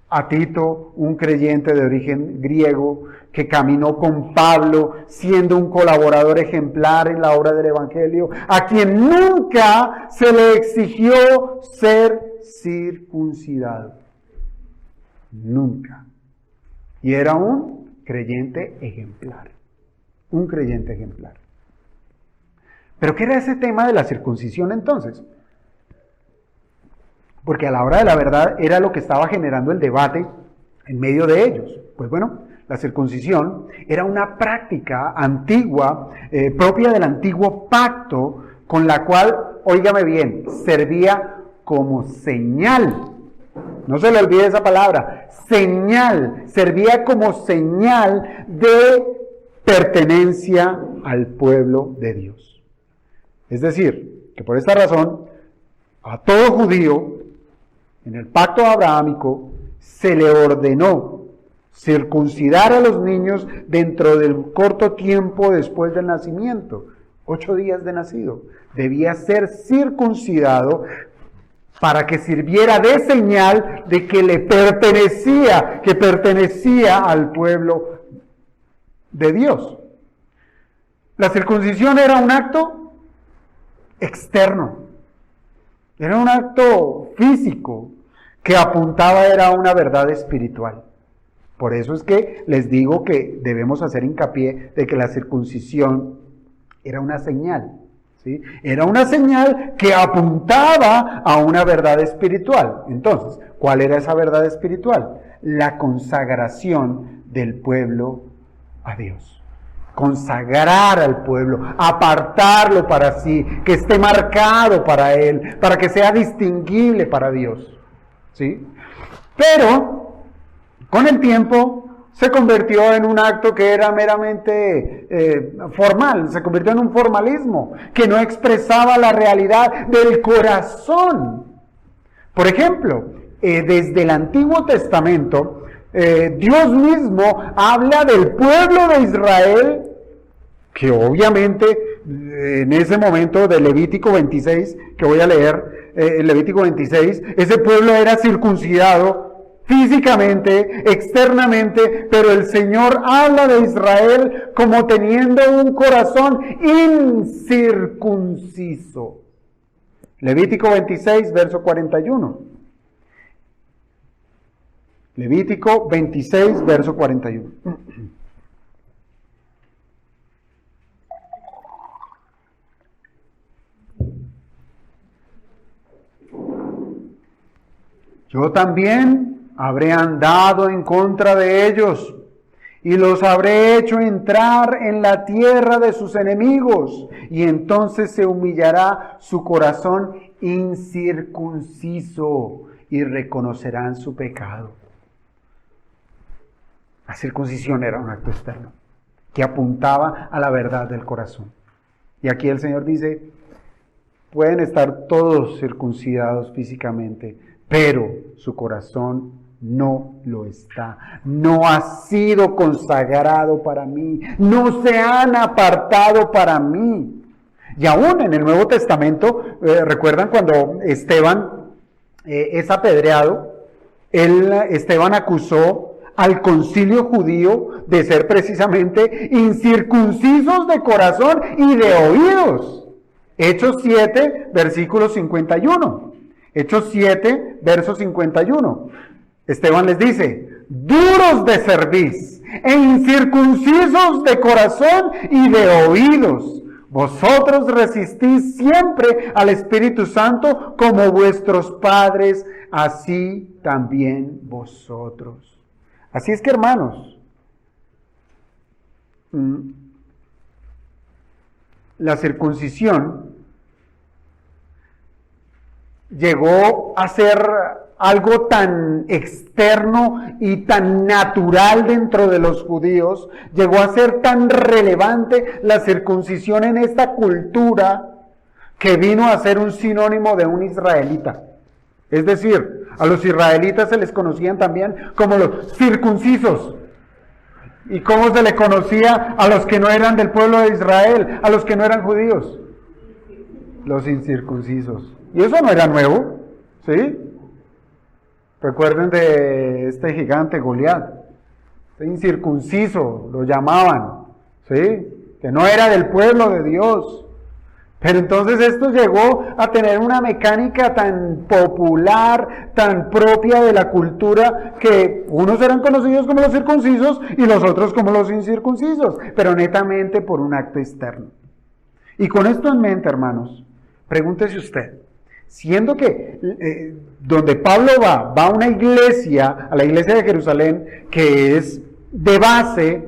a Tito, un creyente de origen griego, que caminó con Pablo, siendo un colaborador ejemplar en la obra del Evangelio, a quien nunca se le exigió ser circuncidado. Nunca. Y era un creyente ejemplar. Un creyente ejemplar. ¿Pero qué era ese tema de la circuncisión entonces? Porque a la hora de la verdad era lo que estaba generando el debate en medio de ellos. Pues bueno, la circuncisión era una práctica antigua, propia del antiguo pacto, con la cual, óigame bien, servía como señal. No se le olvide esa palabra, señal, servía como señal de pertenencia al pueblo de Dios. Es decir, que por esta razón, a todo judío, en el pacto abrahámico, se le ordenó circuncidar a los niños dentro del corto tiempo después del nacimiento, 8 días de nacido. Debía ser circuncidado para que sirviera de señal de que le pertenecía, que pertenecía al pueblo de Dios. La circuncisión era un acto externo, era un acto físico que apuntaba era una verdad espiritual. Por eso es que les digo que debemos hacer hincapié de que la circuncisión era una señal, ¿sí? Era una señal que apuntaba a una verdad espiritual. Entonces, ¿cuál era esa verdad espiritual? La consagración del pueblo a Dios. Consagrar al pueblo, apartarlo para sí, que esté marcado para Él, para que sea distinguible para Dios. ¿sí? Pero con el tiempo se convirtió en un acto que era meramente formal, se convirtió en un formalismo que no expresaba la realidad del corazón. Por ejemplo, desde el Antiguo Testamento, Dios mismo habla del pueblo de Israel, que obviamente en ese momento de Levítico 26, que voy a leer, Levítico 26, ese pueblo era circuncidado físicamente, externamente, pero el Señor habla de Israel como teniendo un corazón incircunciso. Levítico 26, verso 41. Levítico 26, verso 41. Yo también habré andado en contra de ellos y los habré hecho entrar en la tierra de sus enemigos, y entonces se humillará su corazón incircunciso y reconocerán su pecado. La circuncisión era un acto externo que apuntaba a la verdad del corazón. Y aquí el Señor dice, pueden estar todos circuncidados físicamente, pero su corazón no lo está. No ha sido consagrado para mí. No se han apartado para mí. Y aún en el Nuevo Testamento, ¿recuerdan cuando Esteban es apedreado? Esteban acusó al concilio judío de ser precisamente incircuncisos de corazón y de oídos. Hechos 7, versículo 51. Hechos 7, verso 51. Esteban les dice, duros de cerviz e incircuncisos de corazón y de oídos, vosotros resistís siempre al Espíritu Santo como vuestros padres, así también vosotros. Así es que, hermanos, la circuncisión llegó a ser algo tan externo y tan natural dentro de los judíos, llegó a ser tan relevante la circuncisión en esta cultura, que vino a ser un sinónimo de un israelita. Es decir, a los israelitas se les conocían también como los circuncisos. ¿Y cómo se le conocía a los que no eran del pueblo de Israel, a los que no eran judíos? Los incircuncisos. Y eso no era nuevo, ¿sí? Recuerden de este gigante Goliat, este incircunciso, lo llamaban, ¿sí? Que no era del pueblo de Dios. Pero entonces esto llegó a tener una mecánica tan popular, tan propia de la cultura, que unos eran conocidos como los circuncisos y los otros como los incircuncisos, pero netamente por un acto externo. Y con esto en mente, hermanos, pregúntese usted, siendo que donde Pablo va a una iglesia, a la iglesia de Jerusalén, que es de base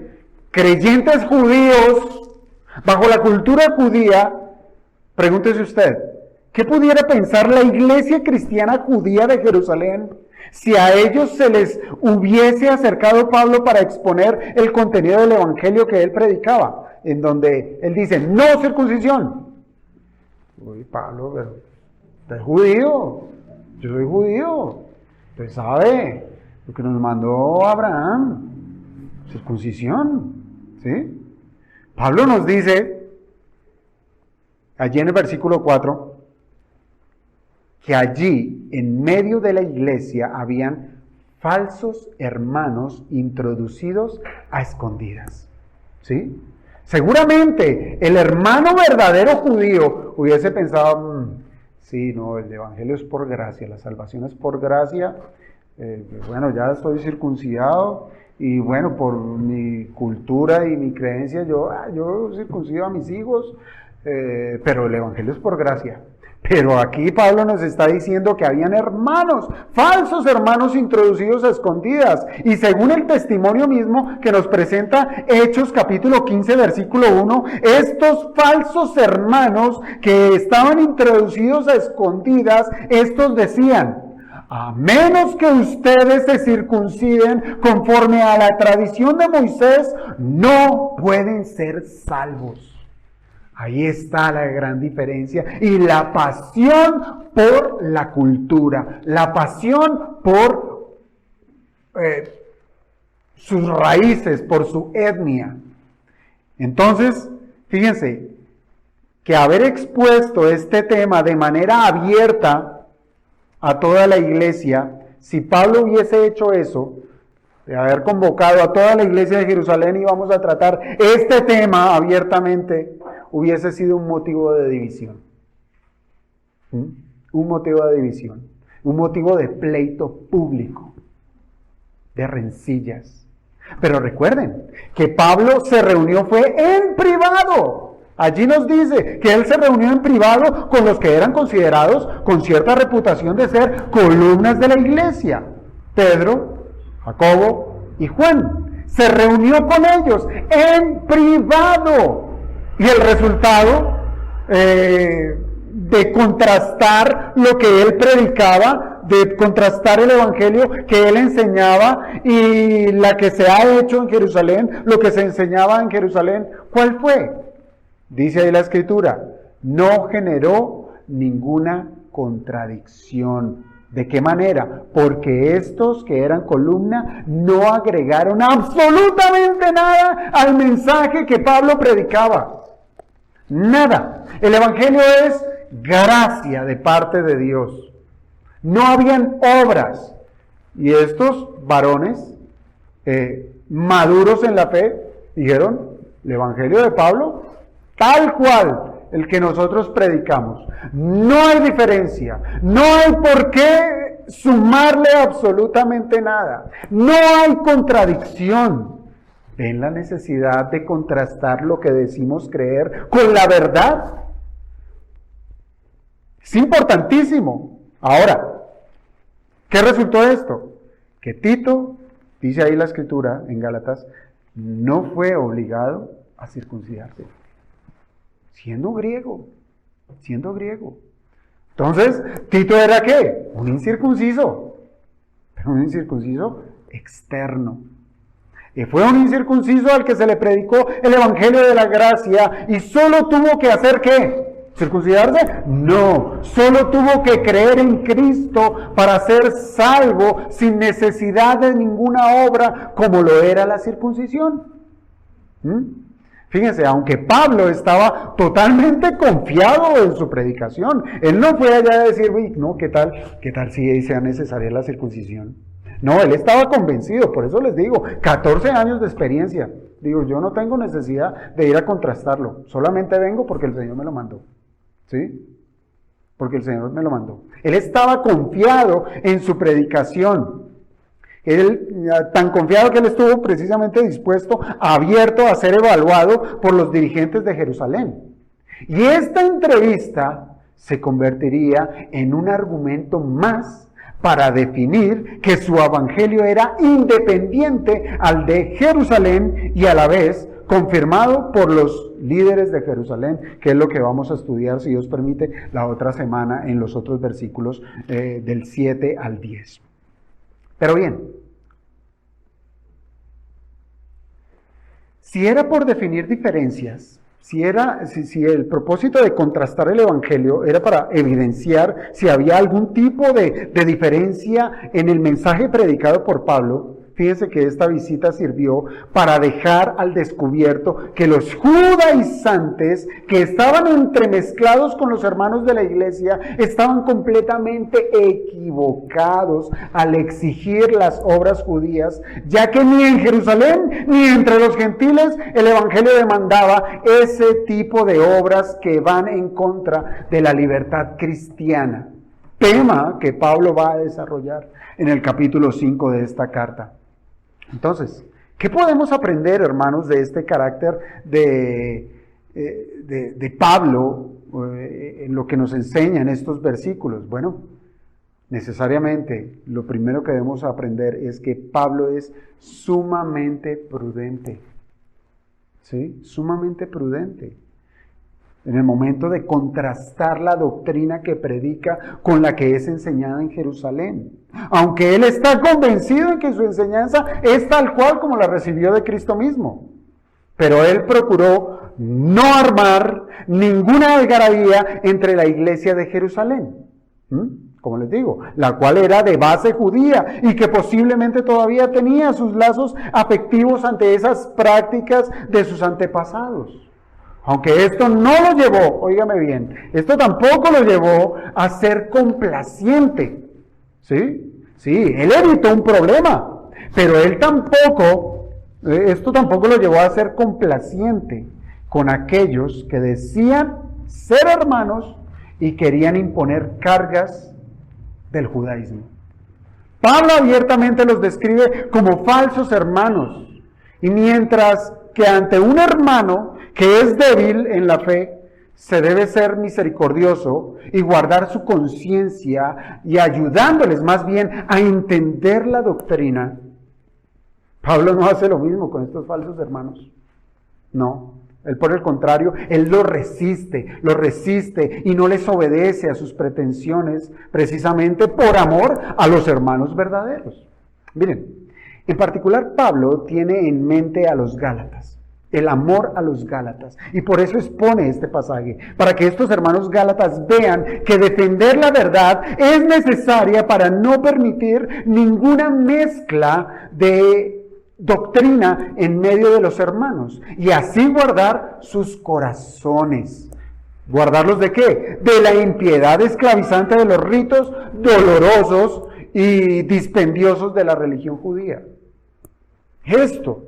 creyentes judíos, bajo la cultura judía, pregúntese usted, ¿qué pudiera pensar la iglesia cristiana judía de Jerusalén si a ellos se les hubiese acercado Pablo para exponer el contenido del evangelio que él predicaba, en donde él dice, no circuncisión? Uy, Pablo, pero usted es judío, yo soy judío, usted sabe lo que nos mandó Abraham, circuncisión, ¿sí? Pablo nos dice, allí en el versículo 4, que allí, en medio de la iglesia, habían falsos hermanos introducidos a escondidas, ¿sí? Seguramente el hermano verdadero judío hubiese pensado, sí, no, el evangelio es por gracia, la salvación es por gracia, bueno, ya estoy circuncidado, y bueno, por mi cultura y mi creencia, yo circuncido a mis hijos, pero el evangelio es por gracia. Pero aquí Pablo nos está diciendo que habían hermanos, falsos hermanos introducidos a escondidas. Y según el testimonio mismo que nos presenta Hechos capítulo 15 versículo 1, estos falsos hermanos que estaban introducidos a escondidas, estos decían, a menos que ustedes se circunciden conforme a la tradición de Moisés, no pueden ser salvos. Ahí está la gran diferencia. Y la pasión por la cultura, la pasión por sus raíces, por su etnia. Entonces, fíjense que haber expuesto este tema de manera abierta a toda la iglesia, si Pablo hubiese hecho eso, de haber convocado a toda la iglesia de Jerusalén y vamos a tratar este tema abiertamente, hubiese sido un motivo de división. Un motivo de división. Un motivo de pleito público, de rencillas. Pero recuerden que Pablo se reunió fue en privado. Allí nos dice que él se reunió en privado con los que eran considerados con cierta reputación de ser columnas de la iglesia. Pedro, Jacobo y Juan. Se reunió con ellos en privado. Y el resultado de contrastar lo que él predicaba, de contrastar el evangelio que él enseñaba y la que se ha hecho en Jerusalén, lo que se enseñaba en Jerusalén, ¿cuál fue? Dice ahí la escritura, no generó ninguna contradicción. ¿De qué manera? Porque estos que eran columna no agregaron absolutamente nada al mensaje que Pablo predicaba. Nada. El evangelio es gracia de parte de Dios. No habían obras. Y estos varones maduros en la fe dijeron, el evangelio de Pablo, tal cual el que nosotros predicamos. No hay diferencia. No hay por qué sumarle absolutamente nada. No hay contradicción. ¿Ven la necesidad de contrastar lo que decimos creer con la verdad? Es importantísimo. Ahora, ¿qué resultó de esto? Que Tito, dice ahí la escritura en Gálatas, no fue obligado a circuncidarse. Siendo griego. Entonces, Tito era ¿qué? Un incircunciso. Pero un incircunciso externo. Y fue un incircunciso al que se le predicó el evangelio de la gracia y solo tuvo que hacer ¿qué? ¿Circuncidarse? No, solo tuvo que creer en Cristo para ser salvo sin necesidad de ninguna obra como lo era la circuncisión. Fíjense, aunque Pablo estaba totalmente confiado en su predicación, él no fue allá a decir, uy, no, ¿qué tal si sea necesaria la circuncisión? No, él estaba convencido, por eso les digo, 14 años de experiencia. Digo, yo no tengo necesidad de ir a contrastarlo, solamente vengo porque el Señor me lo mandó. ¿Sí? Porque el Señor me lo mandó. Él estaba confiado en su predicación. Él, tan confiado que él estuvo precisamente dispuesto, abierto a ser evaluado por los dirigentes de Jerusalén. Y esta entrevista se convertiría en un argumento más para definir que su evangelio era independiente al de Jerusalén y a la vez confirmado por los líderes de Jerusalén, que es lo que vamos a estudiar, si Dios permite, la otra semana en los otros versículos del 7 al 10. Pero bien, si era por definir diferencias, si el propósito de contrastar el evangelio era para evidenciar si había algún tipo de diferencia en el mensaje predicado por Pablo, fíjense que esta visita sirvió para dejar al descubierto que los judaizantes que estaban entremezclados con los hermanos de la iglesia estaban completamente equivocados al exigir las obras judías, ya que ni en Jerusalén ni entre los gentiles el evangelio demandaba ese tipo de obras que van en contra de la libertad cristiana. Tema que Pablo va a desarrollar en el capítulo 5 de esta carta. Entonces, ¿qué podemos aprender, hermanos, de este carácter de Pablo en lo que nos enseña en estos versículos? Bueno, necesariamente lo primero que debemos aprender es que Pablo es sumamente prudente. ¿Sí? Sumamente prudente. En el momento de contrastar la doctrina que predica con la que es enseñada en Jerusalén. aunque él está convencido en que su enseñanza es tal cual como la recibió de Cristo mismo. Pero él procuró no armar ninguna algarabía entre la iglesia de Jerusalén. Como les digo, la cual era de base judía y que posiblemente todavía tenía sus lazos afectivos ante esas prácticas de sus antepasados. Aunque esto no lo llevó, óigame bien, esto tampoco lo llevó a ser complaciente. ¿Sí? Sí, él evitó un problema, pero esto tampoco lo llevó a ser complaciente con aquellos que decían ser hermanos y querían imponer cargas del judaísmo. Pablo abiertamente los describe como falsos hermanos, y mientras que ante un hermano que es débil en la fe, se debe ser misericordioso y guardar su conciencia y ayudándoles más bien a entender la doctrina. Pablo no hace lo mismo con estos falsos hermanos. No, él por el contrario, él los resiste y no les obedece a sus pretensiones precisamente por amor a los hermanos verdaderos. Miren, en particular Pablo tiene en mente a los Gálatas. El amor a los Gálatas. Y por eso expone este pasaje, para que estos hermanos Gálatas vean que defender la verdad es necesaria para no permitir ninguna mezcla de doctrina en medio de los hermanos, y así guardar sus corazones. ¿Guardarlos de qué? De la impiedad esclavizante de los ritos dolorosos y dispendiosos de la religión judía. Esto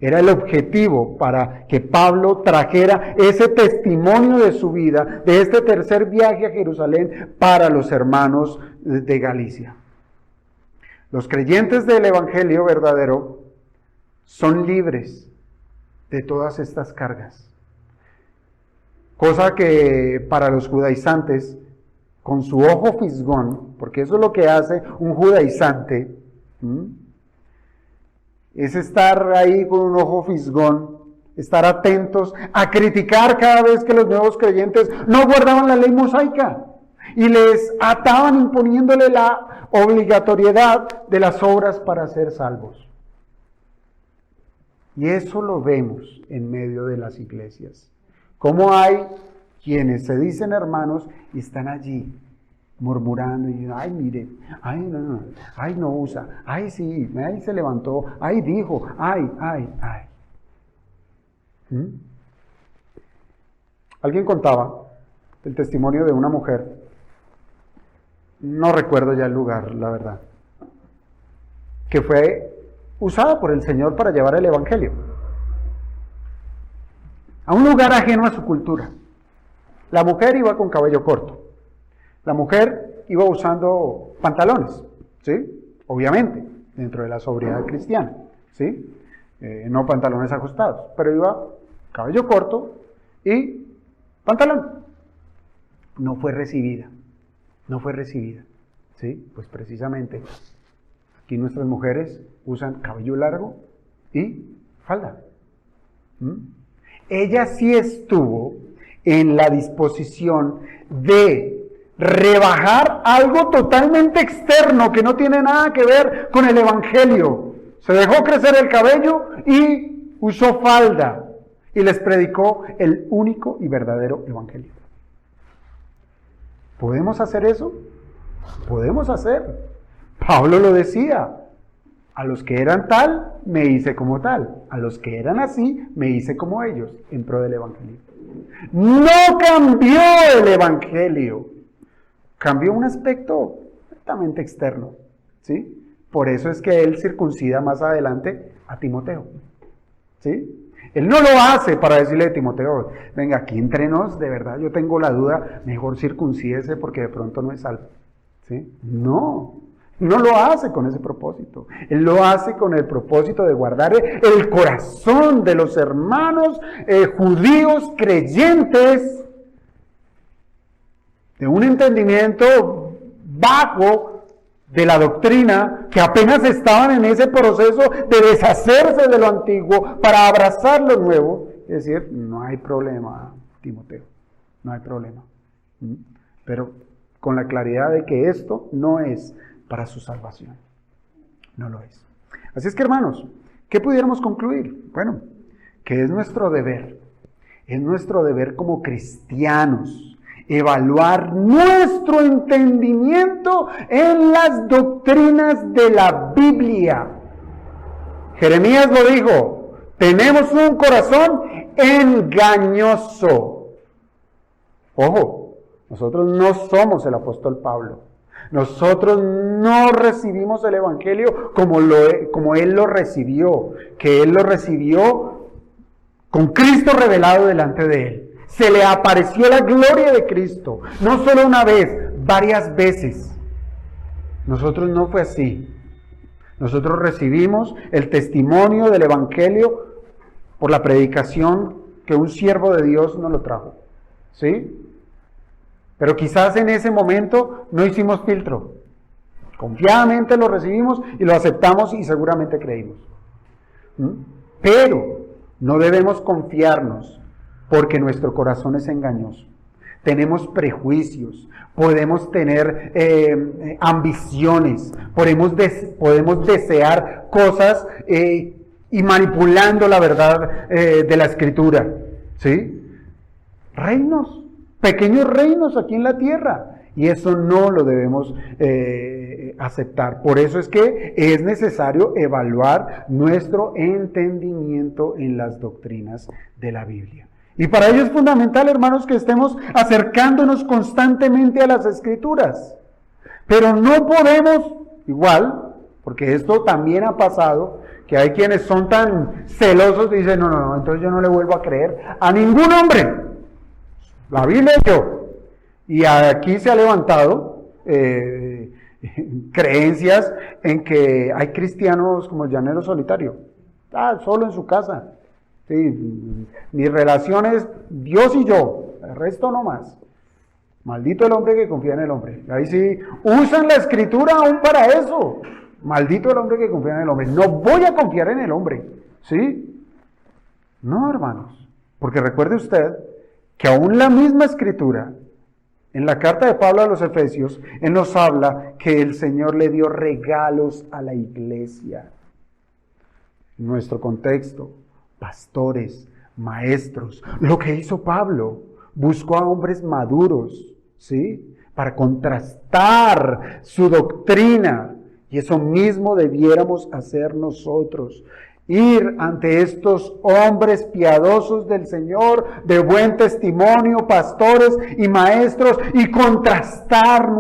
era el objetivo para que Pablo trajera ese testimonio de su vida, de este tercer viaje a Jerusalén para los hermanos de Galicia. Los creyentes del Evangelio verdadero son libres de todas estas cargas. Cosa que para los judaizantes, con su ojo fisgón, porque eso es lo que hace un judaizante, es estar ahí con un ojo fisgón, estar atentos a criticar cada vez que los nuevos creyentes no guardaban la ley mosaica y les ataban imponiéndole la obligatoriedad de las obras para ser salvos. Y eso lo vemos en medio de las iglesias. Cómo hay quienes se dicen hermanos y están allí murmurando y ay, mire, ay, no, ay, no usa, ay, sí, ay, se levantó, ay, dijo, ay. Alguien contaba el testimonio de una mujer, no recuerdo ya el lugar, la verdad, que fue usada por el Señor para llevar el Evangelio a un lugar ajeno a su cultura. La mujer iba con cabello corto. La mujer iba usando pantalones, ¿sí? Obviamente, dentro de la sobriedad cristiana, ¿sí? No pantalones ajustados, pero iba cabello corto y pantalón. No fue recibida, ¿sí? Pues precisamente, aquí nuestras mujeres usan cabello largo y falda. Ella sí estuvo en la disposición de rebajar algo totalmente externo que no tiene nada que ver con el Evangelio. Se dejó crecer el cabello y usó falda y les predicó el único y verdadero Evangelio. ¿Podemos hacer eso? Podemos hacer. Pablo lo decía. A los que eran tal, me hice como tal. A los que eran así, me hice como ellos, en pro del Evangelio. No cambió el Evangelio. Cambió un aspecto netamente externo, ¿sí? Por eso es que él circuncida más adelante a Timoteo, ¿sí? Él no lo hace para decirle a Timoteo, venga, aquí entre nos, de verdad, yo tengo la duda, mejor circuncídese porque de pronto no es salvo, ¿sí? No lo hace con ese propósito. Él lo hace con el propósito de guardar el corazón de los hermanos judíos creyentes de un entendimiento bajo de la doctrina, que apenas estaban en ese proceso de deshacerse de lo antiguo para abrazar lo nuevo. Es decir, no hay problema, Timoteo, no hay problema. Pero con la claridad de que esto no es para su salvación. No lo es. Así es que, hermanos, ¿qué pudiéramos concluir? Bueno, que es nuestro deber como cristianos evaluar nuestro entendimiento en las doctrinas de la Biblia. Jeremías lo dijo, tenemos un corazón engañoso. Ojo, nosotros no somos el apóstol Pablo. Nosotros no recibimos el Evangelio como Él lo recibió, que Él lo recibió con Cristo revelado delante de Él. Se le apareció la gloria de Cristo, no solo una vez, varias veces. Nosotros no fue así. Nosotros recibimos el testimonio del Evangelio por la predicación que un siervo de Dios nos lo trajo. ¿Sí? Pero quizás en ese momento no hicimos filtro. Confiadamente lo recibimos y lo aceptamos y seguramente creímos. Pero no debemos confiarnos porque nuestro corazón es engañoso. Tenemos prejuicios, podemos tener ambiciones, podemos desear cosas y manipulando la verdad de la Escritura. ¿Sí? Reinos, pequeños reinos aquí en la tierra. Y eso no lo debemos aceptar. Por eso es que es necesario evaluar nuestro entendimiento en las doctrinas de la Biblia. Y para ello es fundamental, hermanos, que estemos acercándonos constantemente a las Escrituras. Pero no podemos, igual, porque esto también ha pasado, que hay quienes son tan celosos y dicen, no, entonces yo no le vuelvo a creer a ningún hombre. La Biblia y yo. Y aquí se ha levantado creencias en que hay cristianos como el llanero solitario. Solo en su casa. Sí, mi relación es Dios y yo, el resto no más. Maldito el hombre que confía en el hombre. Ahí sí, usan la Escritura aún para eso. Maldito el hombre que confía en el hombre. No voy a confiar en el hombre. ¿Sí? No, hermanos. Porque recuerde usted que aún la misma Escritura, en la carta de Pablo a los Efesios, él nos habla que el Señor le dio regalos a la iglesia. En nuestro contexto, pastores, maestros. Lo que hizo Pablo, buscó a hombres maduros, ¿sí? Para contrastar su doctrina. Y eso mismo debiéramos hacer nosotros. Ir ante estos hombres piadosos del Señor, de buen testimonio, pastores y maestros, y contrastar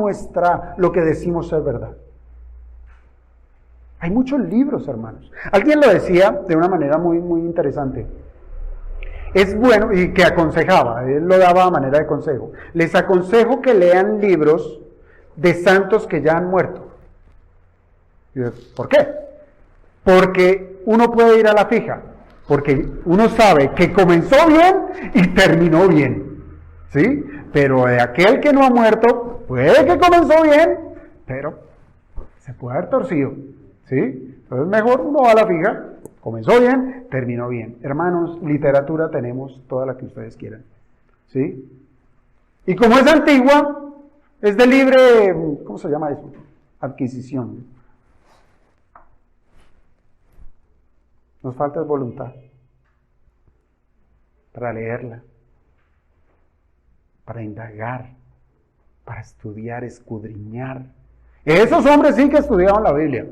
lo que decimos ser verdad. Hay muchos libros, hermanos. Alguien lo decía de una manera muy, muy interesante. Es bueno, y que aconsejaba, él lo daba a manera de consejo. Les aconsejo que lean libros de santos que ya han muerto. ¿Por qué? Porque uno puede ir a la fija, porque uno sabe que comenzó bien y terminó bien, ¿sí? Pero de aquel que no ha muerto, puede que comenzó bien, pero se puede haber torcido, ¿sí? Entonces mejor uno va a la fija, comenzó bien, terminó bien. Hermanos, literatura tenemos toda la que ustedes quieran, ¿sí? Y como es antigua, es de libre, ¿cómo se llama eso? Adquisición. Nos falta voluntad para leerla, para indagar, para estudiar, escudriñar. Esos hombres sí que estudiaban la Biblia,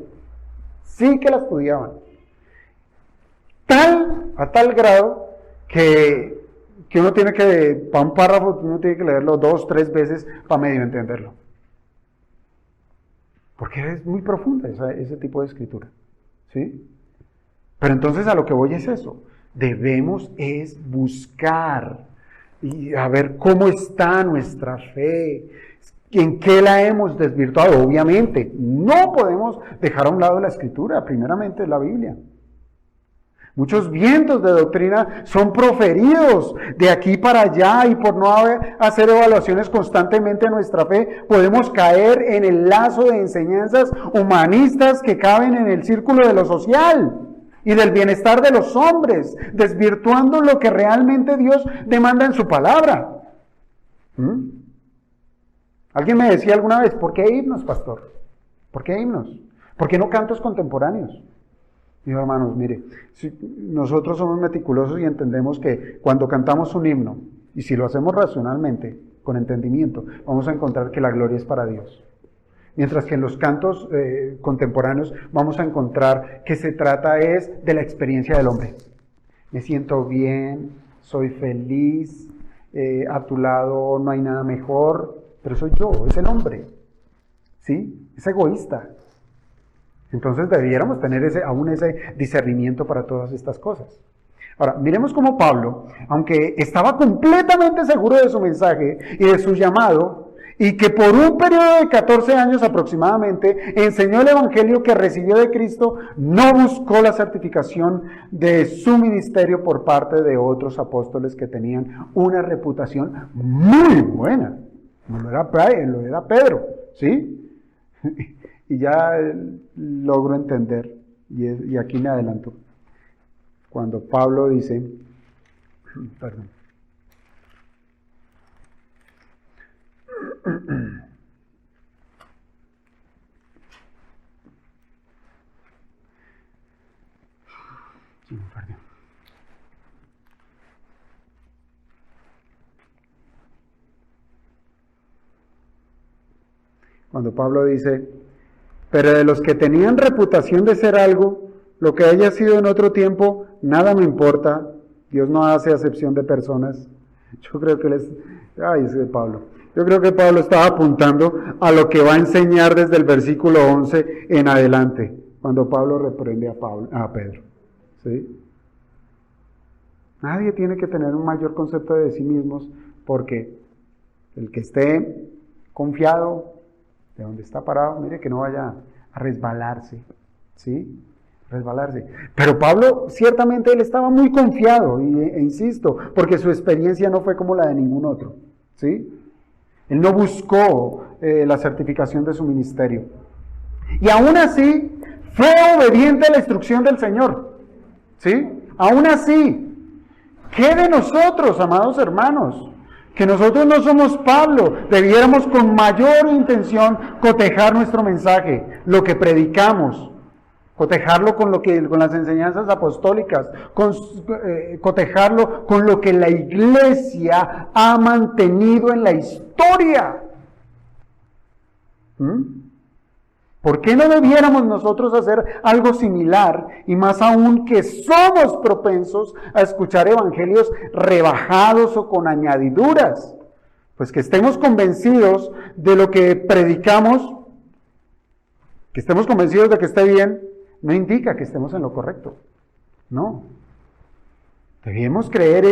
sí que la estudiaban. A tal grado que uno tiene que, para un párrafo, uno tiene que leerlo 2, 3 veces para medio entenderlo. Porque es muy profunda ese tipo de escritura, ¿sí? Pero entonces a lo que voy es eso. Debemos es buscar y a ver cómo está nuestra fe, en qué la hemos desvirtuado. Obviamente, no podemos dejar a un lado la Escritura, primeramente la Biblia. Muchos vientos de doctrina son proferidos de aquí para allá y por no hacer evaluaciones constantemente de nuestra fe, podemos caer en el lazo de enseñanzas humanistas que caben en el círculo de lo social y del bienestar de los hombres, desvirtuando lo que realmente Dios demanda en su palabra. Alguien me decía alguna vez, ¿por qué himnos, pastor? ¿Por qué himnos? ¿Por qué no cantos contemporáneos? Mis hermanos, mire, si nosotros somos meticulosos y entendemos que cuando cantamos un himno, y si lo hacemos racionalmente, con entendimiento, vamos a encontrar que la gloria es para Dios. Mientras que en los cantos contemporáneos vamos a encontrar que se trata es de la experiencia del hombre. Me siento bien, soy feliz, a tu lado no hay nada mejor, pero soy yo, es el hombre, ¿sí? Es egoísta. Entonces debiéramos tener aún ese discernimiento para todas estas cosas. Ahora, miremos cómo Pablo, aunque estaba completamente seguro de su mensaje y de su llamado, y que por un periodo de 14 años aproximadamente enseñó el evangelio que recibió de Cristo, no buscó la certificación de su ministerio por parte de otros apóstoles que tenían una reputación muy buena. No lo era Pedro, ¿sí? Y ya logro entender, y aquí me adelanto, cuando Pablo dice, perdón, sí, perdón. Cuando Pablo dice, pero de los que tenían reputación de ser algo, lo que haya sido en otro tiempo, nada me importa. Dios no hace acepción de personas. Yo creo que ese Pablo. Yo creo que Pablo estaba apuntando a lo que va a enseñar desde el versículo 11 en adelante, cuando Pablo reprende a Pedro. ¿Sí? Nadie tiene que tener un mayor concepto de sí mismos, porque el que esté confiado de donde está parado, mire que no vaya a resbalarse, ¿sí? Resbalarse. Pero Pablo, ciertamente él estaba muy confiado, e insisto, porque su experiencia no fue como la de ningún otro, ¿sí? Él no buscó la certificación de su ministerio. Y aún así, fue obediente a la instrucción del Señor, ¿sí? Aún así, ¿qué de nosotros, amados hermanos? Que nosotros no somos Pablo, debiéramos con mayor intención cotejar nuestro mensaje, lo que predicamos, cotejarlo con las enseñanzas apostólicas, cotejarlo con lo que la iglesia ha mantenido en la historia. ¿Por qué no debiéramos nosotros hacer algo similar? Y más aún que somos propensos a escuchar evangelios rebajados o con añadiduras. Pues que estemos convencidos de lo que predicamos, que estemos convencidos de que esté bien, no indica que estemos en lo correcto. No. Debemos creer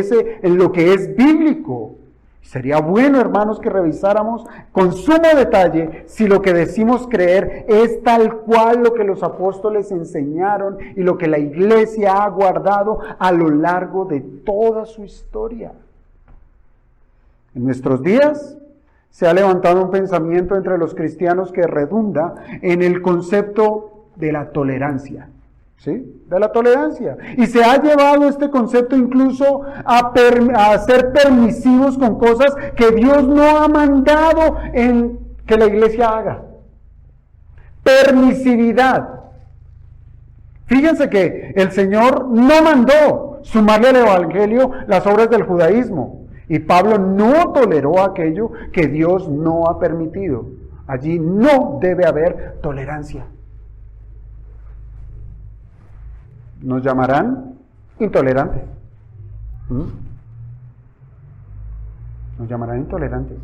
en lo que es bíblico. Sería bueno, hermanos, que revisáramos con sumo detalle si lo que decimos creer es tal cual lo que los apóstoles enseñaron y lo que la iglesia ha guardado a lo largo de toda su historia. En nuestros días se ha levantado un pensamiento entre los cristianos que redunda en el concepto de la tolerancia. ¿Sí? De la tolerancia. Y se ha llevado este concepto incluso a ser permisivos con cosas que Dios no ha mandado en que la iglesia haga. Permisividad. Fíjense que el Señor no mandó sumarle al evangelio las obras del judaísmo. Y Pablo no toleró aquello que Dios no ha permitido. Allí no debe haber tolerancia. Nos llamarán intolerantes. Nos llamarán intolerantes.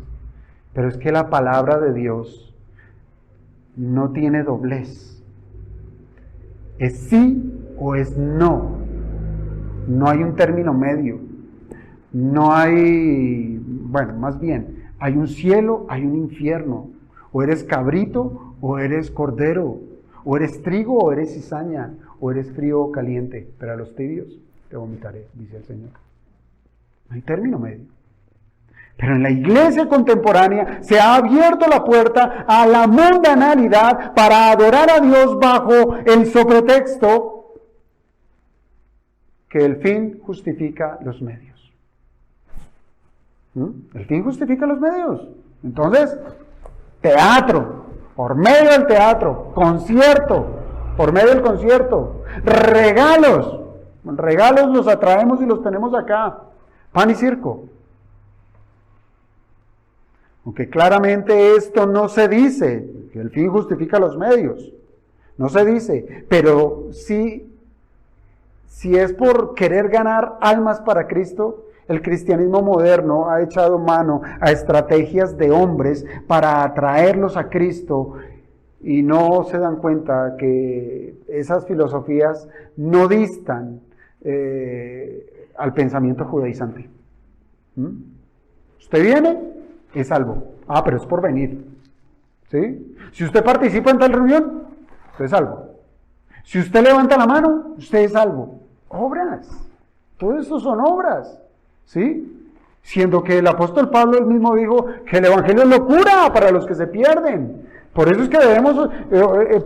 Pero es que la palabra de Dios no tiene doblez. Es sí o es no. No hay un término medio. No hay, bueno, más bien, hay un cielo, hay un infierno. O eres cabrito o eres cordero. O eres trigo o eres cizaña. O eres frío o caliente, pero a los tibios te vomitaré, dice el Señor. No hay término medio. Pero en la iglesia contemporánea se ha abierto la puerta a la mundanalidad para adorar a Dios bajo el sobretexto que el fin justifica los medios. El fin justifica los medios. Entonces, teatro, por medio del teatro, concierto, por medio del concierto, regalos los atraemos y los tenemos acá, pan y circo. Aunque claramente esto no se dice, que el fin justifica los medios, no se dice, pero sí, si es por querer ganar almas para Cristo, el cristianismo moderno ha echado mano a estrategias de hombres para atraerlos a Cristo y no se dan cuenta que esas filosofías no distan al pensamiento judaizante. Usted viene, es salvo. Ah, pero es por venir. ¿Sí? Si usted participa en tal reunión, usted es salvo. Si usted levanta la mano, usted es salvo. Obras. Todo eso son obras. ¿Sí? Siendo que el apóstol Pablo él mismo dijo que el evangelio es locura para los que se pierden. Por eso es que debemos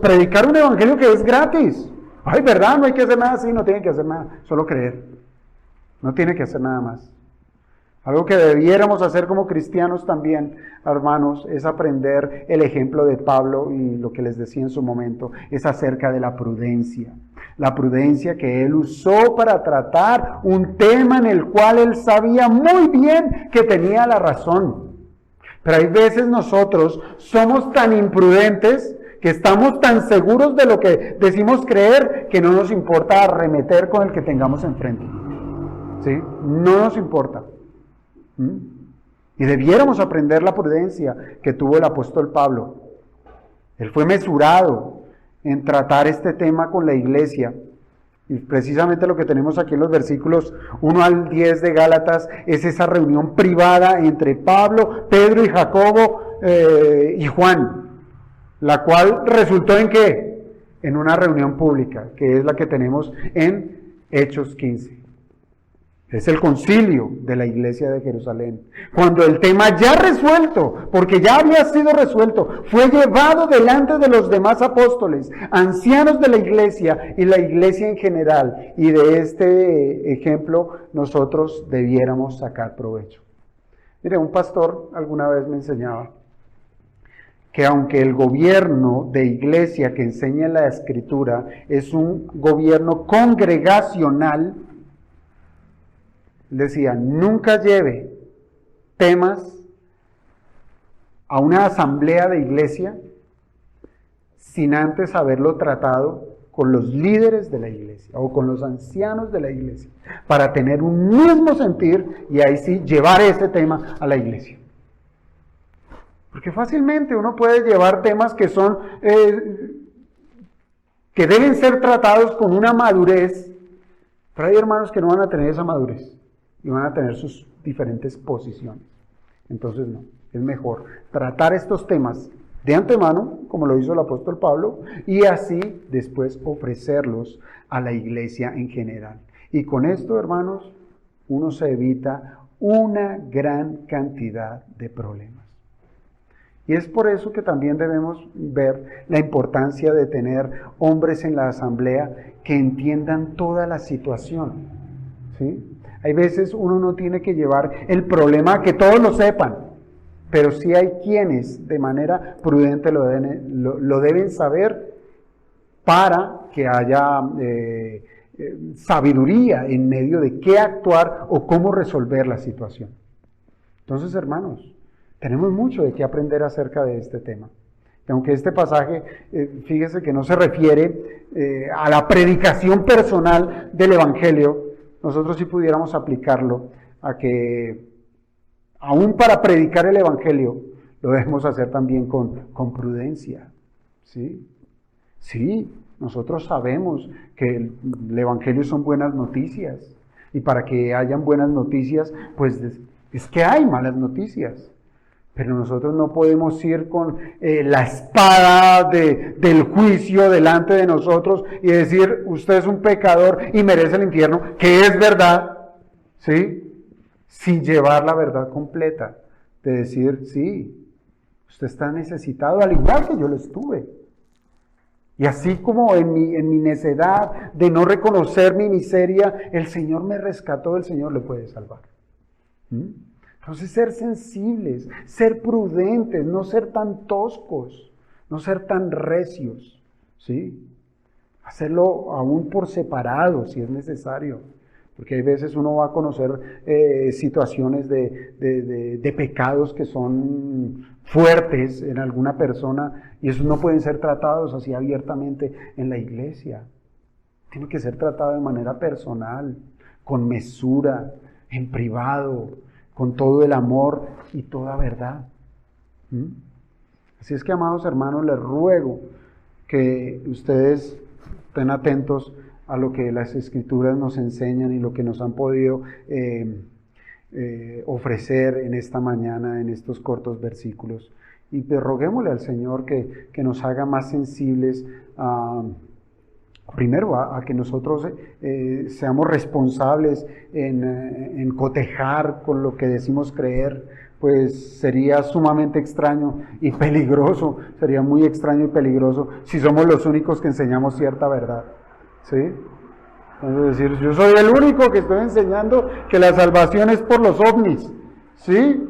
predicar un evangelio que es gratis. Ay, ¿verdad? No hay que hacer nada así, no tiene que hacer nada, solo creer. No tiene que hacer nada más. Algo que debiéramos hacer como cristianos también, hermanos, es aprender el ejemplo de Pablo y lo que les decía en su momento, es acerca de la prudencia. La prudencia que él usó para tratar un tema en el cual él sabía muy bien que tenía la razón. Pero hay veces nosotros somos tan imprudentes que estamos tan seguros de lo que decimos creer que no nos importa arremeter con el que tengamos enfrente. ¿Sí? No nos importa. Y debiéramos aprender la prudencia que tuvo el apóstol Pablo. Él fue mesurado en tratar este tema con la iglesia. Y precisamente lo que tenemos aquí en los versículos 1 al 10 de Gálatas es esa reunión privada entre Pablo, Pedro y Jacobo y Juan, la cual resultó en ¿qué? En una reunión pública, que es la que tenemos en Hechos 15. Es el concilio de la iglesia de Jerusalén. Cuando el tema ya resuelto, porque ya había sido resuelto, fue llevado delante de los demás apóstoles, ancianos de la iglesia y la iglesia en general. Y de este ejemplo nosotros debiéramos sacar provecho. Mire, un pastor alguna vez me enseñaba que aunque el gobierno de iglesia que enseña la Escritura es un gobierno congregacional, decía, nunca lleve temas a una asamblea de iglesia sin antes haberlo tratado con los líderes de la iglesia o con los ancianos de la iglesia para tener un mismo sentir y ahí sí llevar ese tema a la iglesia. Porque fácilmente uno puede llevar temas que son que deben ser tratados con una madurez, pero hay hermanos que no van a tener esa madurez y van a tener sus diferentes posiciones. Entonces no, es mejor tratar estos temas de antemano, como lo hizo el apóstol Pablo, y así después ofrecerlos a la iglesia en general. Y con esto, hermanos, uno se evita una gran cantidad de problemas. Y es por eso que también debemos ver la importancia de tener hombres en la asamblea que entiendan toda la situación, ¿sí? Hay veces uno no tiene que llevar el problema a que todos lo sepan, pero sí hay quienes de manera prudente lo deben saber para que haya sabiduría en medio de qué actuar o cómo resolver la situación. Entonces, hermanos, tenemos mucho de qué aprender acerca de este tema. Y aunque este pasaje, fíjese que no se refiere a la predicación personal del Evangelio, nosotros sí pudiéramos aplicarlo a que, aún para predicar el Evangelio, lo debemos hacer también con prudencia. ¿Sí? Sí, nosotros sabemos que el Evangelio son buenas noticias. Y para que hayan buenas noticias, pues es que hay malas noticias. Pero nosotros no podemos ir con la espada del juicio delante de nosotros y decir, usted es un pecador y merece el infierno, que es verdad, ¿sí? Sin llevar la verdad completa, de decir, sí, usted está necesitado, al igual que yo lo estuve. Y así como en mi necedad de no reconocer mi miseria, el Señor me rescató, el Señor le puede salvar. Entonces ser sensibles, ser prudentes, no ser tan toscos. no ser tan recios, ¿sí? Hacerlo aún por separado si es necesario, porque hay veces uno va a conocer situaciones de pecados que son fuertes en alguna persona y esos no pueden ser tratados así abiertamente en la iglesia. Tiene que ser tratado de manera personal, con mesura, en privado, con todo el amor y toda verdad. Así es que, amados hermanos, les ruego que ustedes estén atentos a lo que las Escrituras nos enseñan y lo que nos han podido ofrecer en esta mañana, en estos cortos versículos. Y pues roguémosle al Señor que nos haga más sensibles primero a que nosotros seamos responsables en cotejar con lo que decimos creer, pues sería sumamente extraño y peligroso, sería muy extraño y peligroso si somos los únicos que enseñamos cierta verdad, ¿sí? Es decir, yo soy el único que estoy enseñando que la salvación es por los ovnis, ¿sí?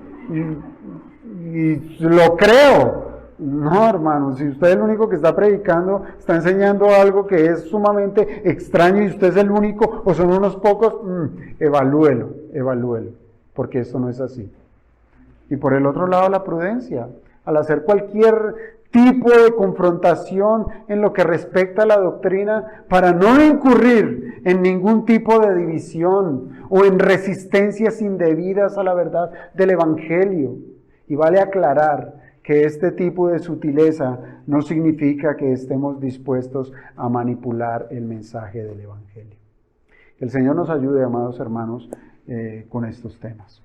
Y lo creo. No, hermano, si usted es el único que está predicando, está enseñando algo que es sumamente extraño y usted es el único o son unos pocos, evalúelo, porque eso no es así. Y por el otro lado, la prudencia. Al hacer cualquier tipo de confrontación en lo que respecta a la doctrina, para no incurrir en ningún tipo de división o en resistencias indebidas a la verdad del Evangelio. Y vale aclarar que este tipo de sutileza no significa que estemos dispuestos a manipular el mensaje del Evangelio. Que el Señor nos ayude, amados hermanos, con estos temas.